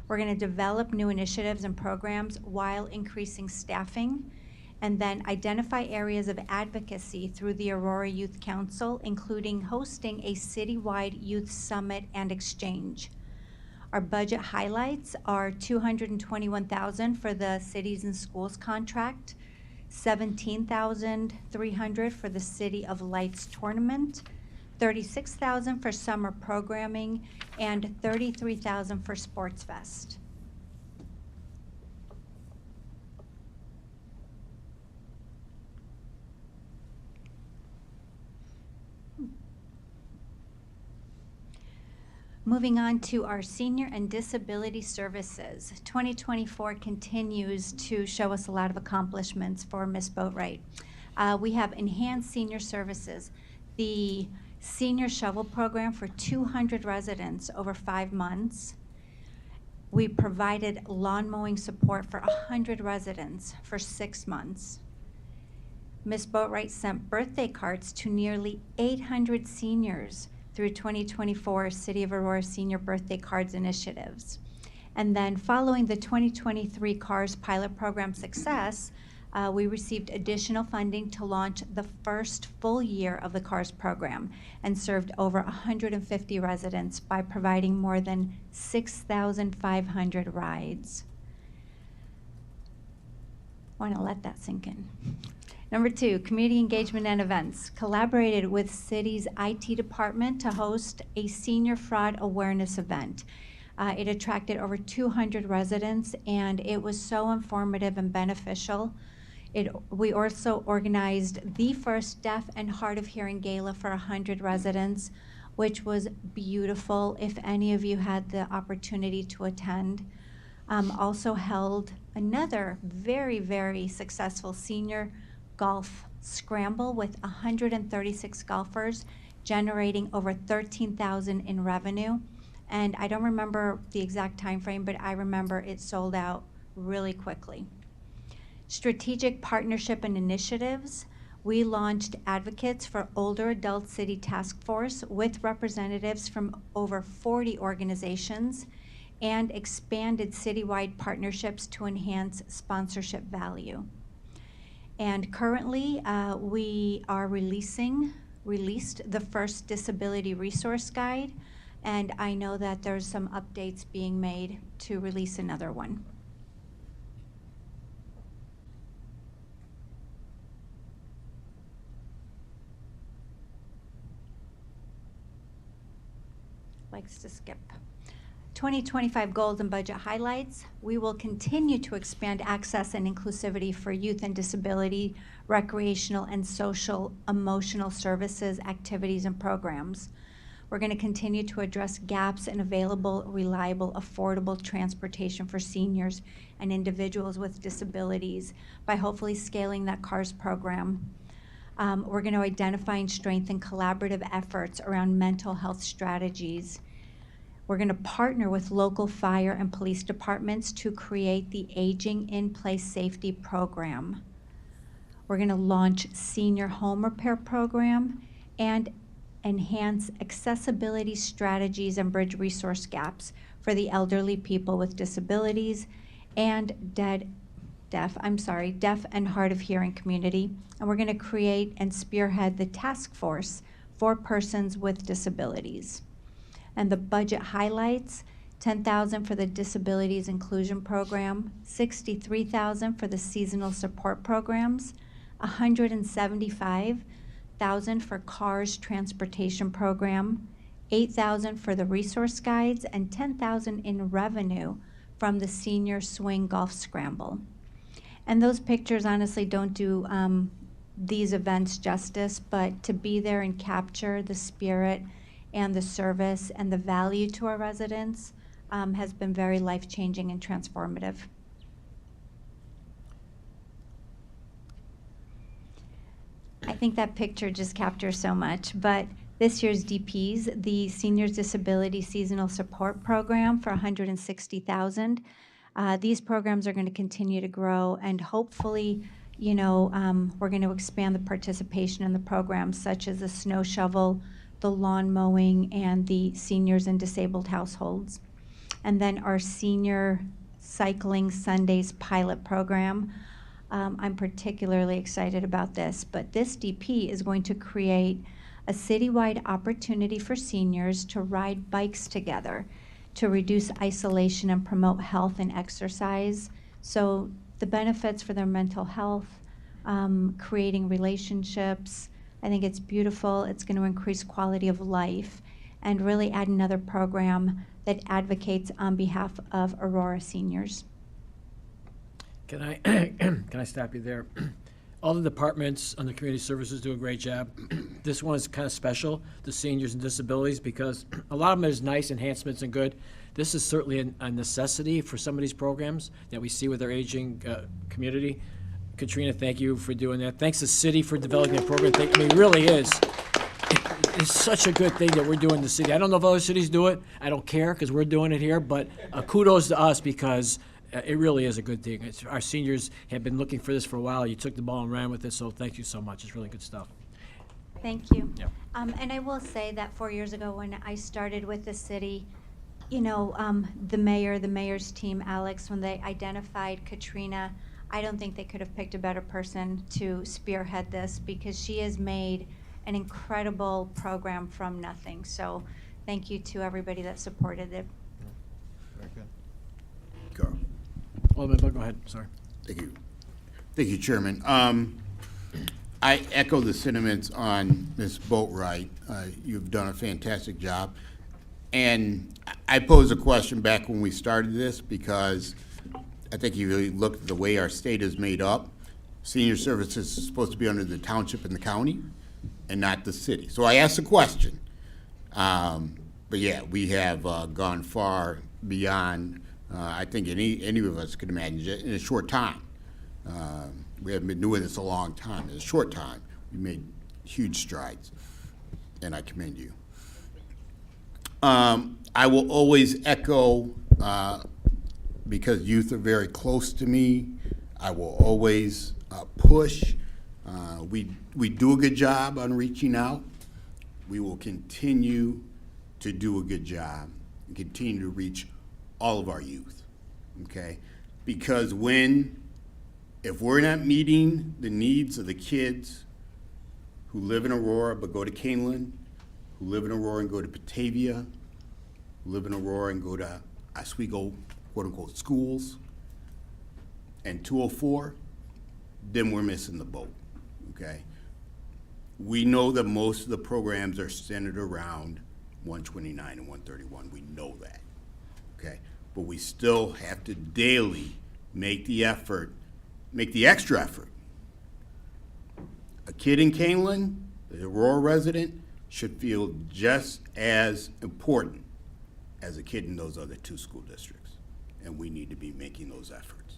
We're going to develop new initiatives and programs while increasing staffing, and then identify areas of advocacy through the Aurora Youth Council, including hosting a citywide youth summit and exchange. Our budget highlights are $221,000 for the cities and schools contract, $17,300 for the City of Lights tournament, $36,000 for summer programming, and $33,000 for Sports Fest. Moving on to our senior and disability services. 2024 continues to show us a lot of accomplishments for Ms. Boatwright. We have enhanced senior services. The senior shovel program for 200 residents over 5 months. We provided lawn mowing support for 100 residents for 6 months. Ms. Boatwright sent birthday cards to nearly 800 seniors through 2024 City of Aurora Senior Birthday Cards initiatives. And then following the 2023 CARS pilot program success, we received additional funding to launch the first full year of the CARS program and served over 150 residents by providing more than 6,500 rides. I want to let that sink in. Number 2, community engagement and events. Collaborated with city's IT department to host a senior fraud awareness event. It attracted over 200 residents, and it was so informative and beneficial. We also organized the first deaf and hard of hearing gala for 100 residents, which was beautiful if any of you had the opportunity to attend. Also held another very, very successful senior golf scramble with 136 golfers, generating over $13,000 in revenue. And I don't remember the exact time frame, but I remember it sold out really quickly. Strategic partnership and initiatives. We launched Advocates for Older Adult City Task Force with representatives from over 40 organizations and expanded citywide partnerships to enhance sponsorship value. And currently, we are released the first disability resource guide, and I know that there's some updates being made to release another one. Likes to skip. 2025 goals and budget highlights. We will continue to expand access and inclusivity for youth and disability, recreational and social emotional services, activities, and programs. We're going to continue to address gaps in available, reliable, affordable transportation for seniors and individuals with disabilities by hopefully scaling that CARS program. We're going to identify and strengthen collaborative efforts around mental health strategies. We're going to partner with local fire and police departments to create the Aging in Place Safety Program. We're going to launch Senior Home Repair Program and enhance accessibility strategies and bridge resource gaps for the elderly people with disabilities and deaf and hard of hearing community. And we're going to create and spearhead the task force for persons with disabilities. And the budget highlights: $10,000 for the Disabilities Inclusion Program, $63,000 for the seasonal support programs, $175,000 for CARS transportation program, $8,000 for the resource guides, and $10,000 in revenue from the senior swing golf scramble. And those pictures honestly don't do these events justice, but to be there and capture the spirit and the service and the value to our residents has been very life-changing and transformative. I think that picture just captures so much, but this year's DPs, the Seniors Disability Seasonal Support Program for $160,000. These programs are going to continue to grow, and hopefully, we're going to expand the participation in the programs such as the snow shovel, the lawn mowing, and the seniors and disabled households. And then our Senior Cycling Sundays pilot program. I'm particularly excited about this, but this DP is going to create a citywide opportunity for seniors to ride bikes together to reduce isolation and promote health and exercise. So the benefits for their mental health, creating relationships, I think it's beautiful. It's going to increase quality of life and really add another program that advocates on behalf of Aurora seniors. Can I stop you there? All the departments under community services do a great job. This one is kind of special, the seniors and disabilities, because a lot of them is nice enhancements and good. This is certainly a necessity for some of these programs that we see with our aging community. Katrina, thank you for doing that. Thanks to the city for developing the program. It really is. It's such a good thing that we're doing in the city. I don't know if other cities do it. I don't care because we're doing it here, but kudos to us because it really is a good thing. Our seniors have been looking for this for a while. You took the ball and ran with it, so thank you so much. It's really good stuff. Thank you. Yep. And I will say that 4 years ago when I started with the city, You know, the mayor's team, Alex, when they identified Katrina, I don't think they could have picked a better person to spearhead this because she has made an incredible program from nothing. So thank you to everybody that supported it. Very good. Carl. Alderman Bug, go ahead, sorry. Thank you. Thank you, Chairman. I echo the sentiments on this boat ride. You've done a fantastic job. And I posed a question back when we started this because I think you really looked at the way our state is made up. Senior services is supposed to be under the township and the county and not the city. So I asked the question. But yeah, we have gone far beyond, I think any of us could imagine in a short time. We haven't been doing this a long time. In a short time, we made huge strides, and I commend you. I will always echo, because youth are very close to me, I will always push. We do a good job on reaching out. We will continue to do a good job and continue to reach all of our youth, okay? Because if we're not meeting the needs of the kids who live in Aurora but go to Canelan, who live in Aurora and go to Batavia, who live in Aurora and go to Oswego, quote-unquote, schools, and 204, then we're missing the boat, okay? We know that most of the programs are centered around 129 and 131. We know that, okay? But we still have to daily make the effort, make the extra effort. A kid in Canelan, the Aurora resident, should feel just as important as a kid in those other two school districts. And we need to be making those efforts.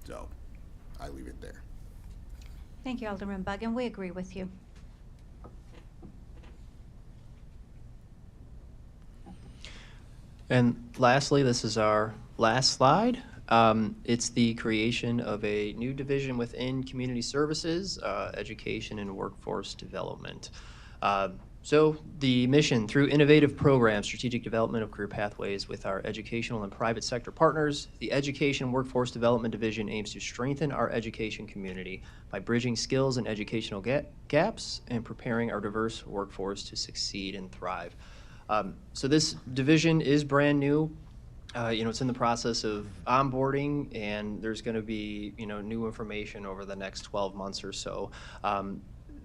So I leave it there. Thank you, Alderman Bug, and we agree with you. And lastly, this is our last slide. It's the creation of a new division within Community Services, Education and Workforce Development. So the mission, through innovative programs, strategic development of career pathways with our educational and private sector partners, the Education and Workforce Development Division aims to strengthen our education community by bridging skills and educational gaps and preparing our diverse workforce to succeed and thrive. So this division is brand new. It's in the process of onboarding, and there's going to be, new information over the next 12 months or so.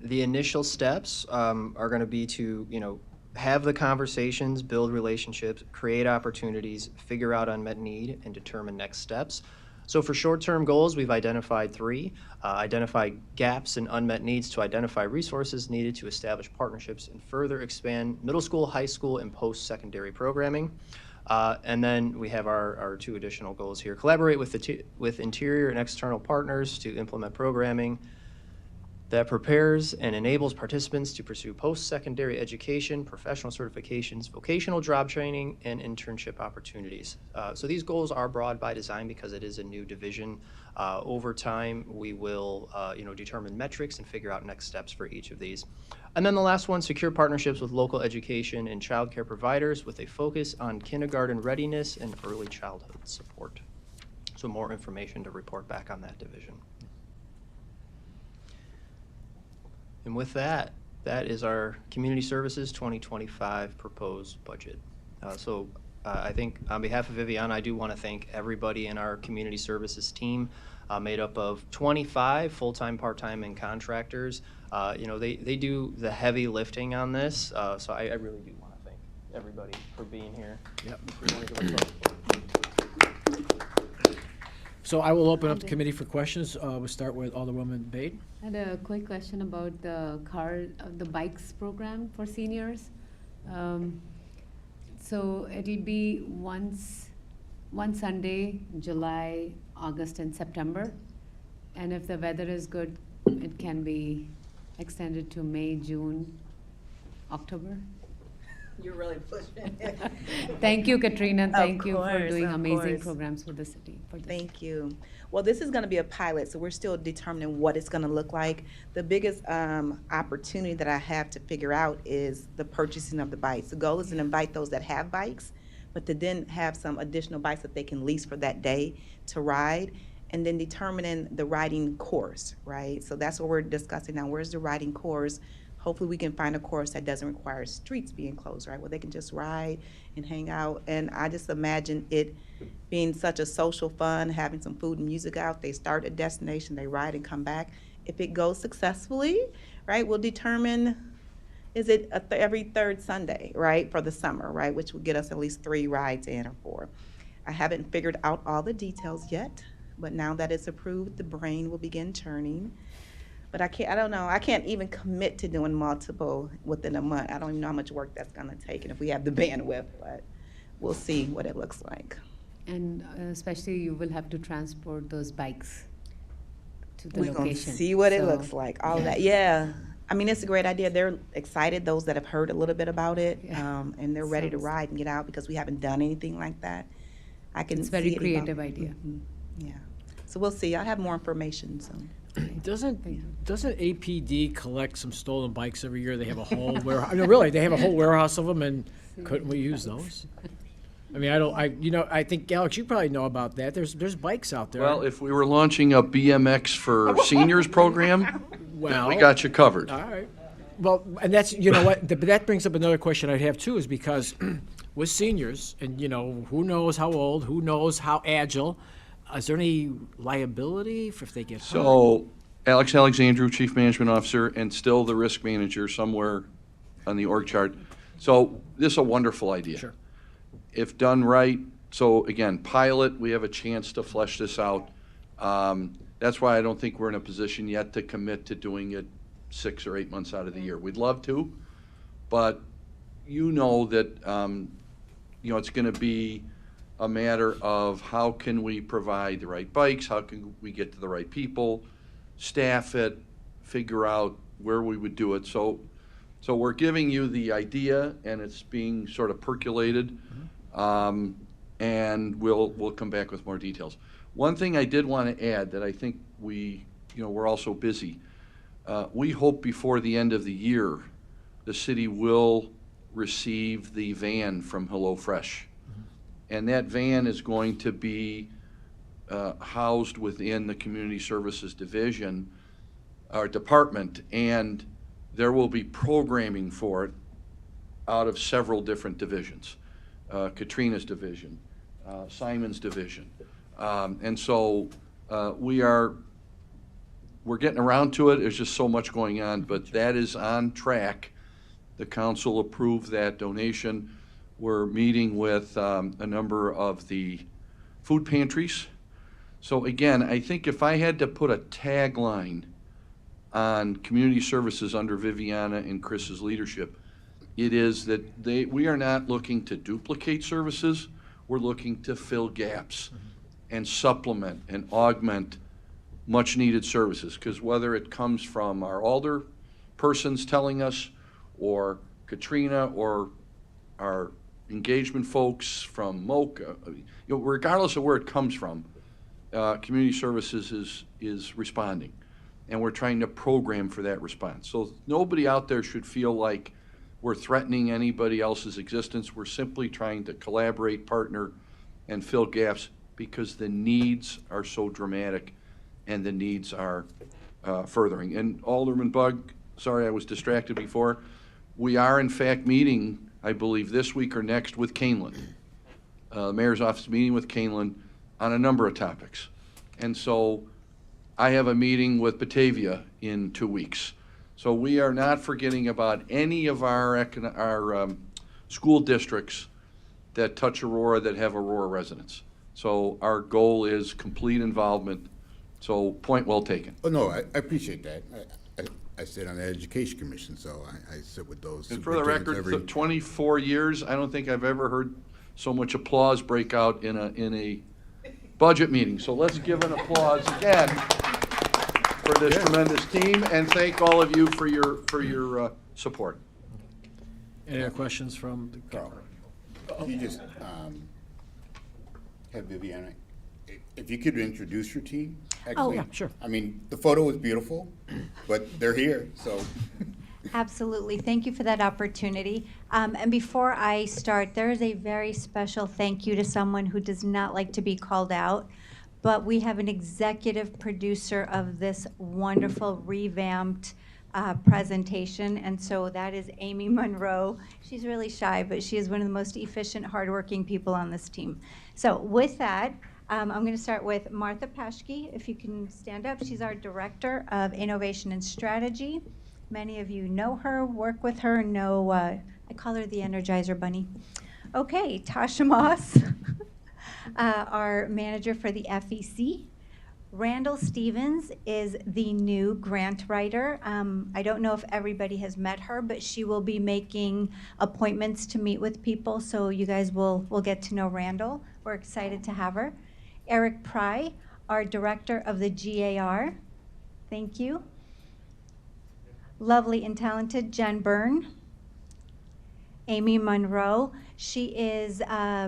The initial steps are going to be to, have the conversations, build relationships, create opportunities, figure out unmet need, and determine next steps. So for short-term goals, we've identified 3. Identify gaps and unmet needs to identify resources needed to establish partnerships and further expand middle school, high school, and post-secondary programming. And then we have our 2 additional goals here. Collaborate with interior and external partners to implement programming that prepares and enables participants to pursue post-secondary education, professional certifications, vocational job training, and internship opportunities. So these goals are broad by design because it is a new division. Over time, we will determine metrics and figure out next steps for each of these. And then the last one, secure partnerships with local education and childcare providers with a focus on kindergarten readiness and early childhood support. So more information to report back on that division. And with that, that is our Community Services 2025 proposed budget. I think on behalf of Viviana, I do want to thank everybody in our Community Services team, made up of 25 full-time, part-time, and contractors. They do the heavy lifting on this, so I really do want to thank everybody for being here. Yep. So I will open up the committee for questions. We'll start with Alderwoman Bade. I had a quick question about the bikes program for seniors. So it'll be one Sunday, July, August, and September. And if the weather is good, it can be extended to May, June, October. You're really pushing it. Thank you, Katrina. Thank you for course, doing of amazing course. programs for the city. Thank you. Well, this is going to be a pilot, so we're still determining what it's going to look like. The biggest opportunity that I have to figure out is the purchasing of the bikes. The goal is to invite those that have bikes, but to then have some additional bikes that they can lease for that day to ride, and then determining the riding course, right? So that's what we're discussing now. Where's the riding course? Hopefully, we can find a course that doesn't require streets being closed, right? Where they can just ride and hang out. And I just imagine it being such a social fun, having some food and music out. They start at destination, they ride and come back. If it goes successfully, right, we'll determine, is it every third Sunday, right, for the summer, right, which will get us at least 3 rides in or 4. I haven't figured out all the details yet, but now that it's approved, the brain will begin churning. But I don't know, I can't even commit to doing multiple within a month. I don't even know how much work that's gonna take and if we have the bandwidth, but we'll see what it looks like. And especially you will have to transport those bikes to the We're location. gonna see what it So, looks like, all of that, yeah. I mean, it's a great idea. They're excited, those that have heard a little bit about it, Yeah. and they're ready to Sounds- ride and get out because we haven't done anything like that. I can It's see very it creative evolve- idea. Mhm, yeah. So we'll see. I'll have more information soon. Doesn't APD collect some stolen bikes every year? They have a whole warehouse, I mean, really, they have a whole warehouse of them, and couldn't we use those? I mean, I think, Alex, you probably know about that. There's bikes out there. Well, if we were launching a BMX for seniors program, Well, we got you covered. all right. Well, and that's, you know what, but that brings up another question I'd have too, is because with seniors, and, you know, who knows how old, who knows how agile, is there any liability if they get hurt? So Alex Alexandru, Chief Management Officer, and still the risk manager somewhere on the org chart. So this is a wonderful idea. Sure. If done right, so again, pilot, we have a chance to flesh this out. That's why I don't think we're in a position yet to commit to doing it 6 or 8 months out of the year. We'd love to, but you know that, it's going to be a matter of how can we provide the right bikes, how can we get to the right people, staff it, figure out where we would do it. So we're giving you the idea, and it's being sort of percolated, and we'll come back with more details. One thing I did want to add that I think we're also busy. We hope before the end of the year, the city will receive the van from HelloFresh. And that van is going to be housed within the Community Services Division, or department, and there will be programming for it out of several different divisions. Katrina's division, Simon's division. And so we're getting around to it. There's just so much going on, but that is on track. The council approved that donation. We're meeting with a number of the food pantries. So again, I think if I had to put a tagline on community services under Viviana and Chris's leadership, it is that we are not looking to duplicate services. We're looking to fill gaps and supplement and augment much needed services. Because whether it comes from our alder persons telling us, or Katrina, or our engagement folks from MOCA, regardless of where it comes from, community services is responding, and we're trying to program for that response. So nobody out there should feel like we're threatening anybody else's existence. We're simply trying to collaborate, partner, and fill gaps because the needs are so dramatic and the needs are furthering. And Alderman Bug, sorry I was distracted before, we are in fact meeting, I believe, this week or next with Canelan. The mayor's office meeting with Canelan on a number of topics. And so I have a meeting with Batavia in 2 weeks. So we are not forgetting about any of our school districts that touch Aurora, that have Aurora residents. So our goal is complete involvement. So point well taken. Oh, no, I appreciate that. I sit on the Education Commission, so I sit with those. And for the record, superintendents 24 years, I don't think I've ever heard so much applause break out in a budget meeting. So let's give an applause again for this tremendous team, and thank all of you for your support. Any other questions from the Carl, can you just have Viviana, if you could introduce your team? Oh, actually. yeah, sure. I mean, the photo was beautiful, but they're here, so Absolutely. Thank you for that opportunity. And before I start, there is a very special thank you to someone who does not like to be called out, but we have an executive producer of this wonderful revamped presentation, and so that is Amy Monroe. She's really shy, but she is one of the most efficient, hardworking people on this team. So with that, I'm going to start with Martha Paschke. If you can stand up, she's our Director of Innovation and Strategy. Many of you know her, work with her, know, I call her the Energizer Bunny. Okay, Tasha Moss, our manager for the FEC. Randall Stevens is the new grant writer. I don't know if everybody has met her, but she will be making appointments to meet with people, so you guys will get to know Randall. We're excited to have her. Eric Pry, our director of the GAR. Thank you. Lovely and talented Jen Byrne. Amy Monroe. She is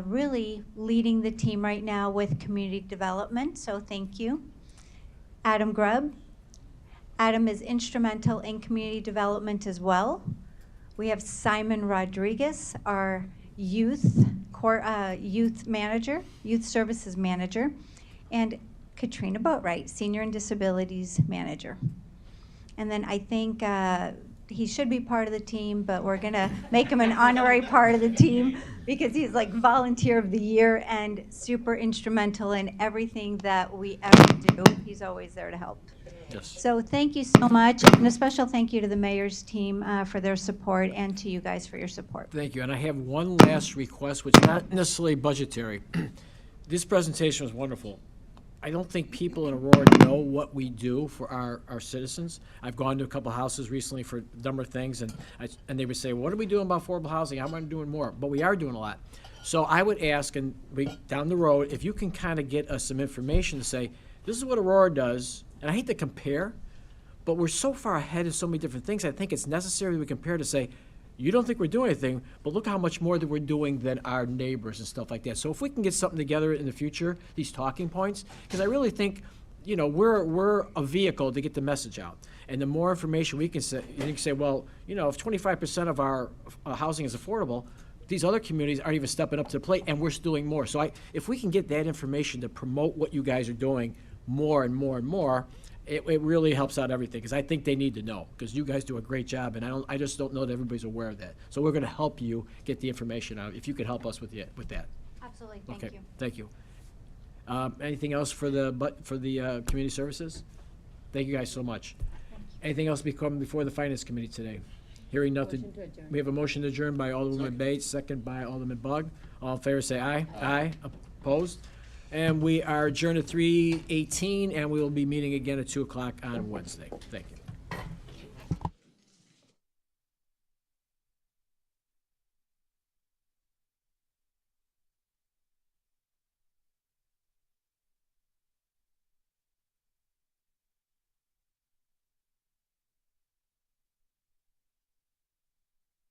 really leading the team right now with community development, so thank you. Adam Grubb. Adam is instrumental in community development as well. We have Simon Rodriguez, our youth manager, youth services manager, and Katrina Boatwright, senior and disabilities manager. And then I think he should be part of the team, but we're going to make him an honorary part of the team because he's like volunteer of the year and super instrumental in everything that we ever do. He's always there to help. Yes. So thank you so much, and a special thank you to the mayor's team for their support and to you guys for your support. Thank you. And I have one last request, which is not necessarily budgetary. This presentation was wonderful. I don't think people in Aurora know what we do for our citizens. I've gone to a couple houses recently for a number of things, and they would say, what are we doing about affordable housing? How am I doing more? But we are doing a lot. So I would ask, and down the road, if you can kind of get us some information to say, this is what Aurora does, and I hate to compare, but we're so far ahead in so many different things, I think it's necessary that we compare to say, you don't think we're doing anything, but look how much more that we're doing than our neighbors and stuff like that. So if we can get something together in the future, these talking points, because I really think, you know, we're a vehicle to get the message out. And the more information we can say, you can say, well, you know, if 25% of our housing is affordable, these other communities aren't even stepping up to the plate, and we're doing more. So if we can get that information to promote what you guys are doing more and more and more, it really helps out everything, because I think they need to know, because you guys do a great job, and I just don't know that everybody's aware of that. So we're going to help you get the information out, if you could help us with that. Absolutely, thank Okay, you. thank you. Anything else for the community services? Thank you guys so much. Anything else before the finance committee today? Hearing nothing. Motion to adjourn. We have a motion to adjourn by Alderwoman Bates, second by Alderman Bug. All in favor, say aye. Aye. Opposed? And we are adjourned at 3:18, and we will be meeting again at 2 o'clock on Wednesday. Thank you.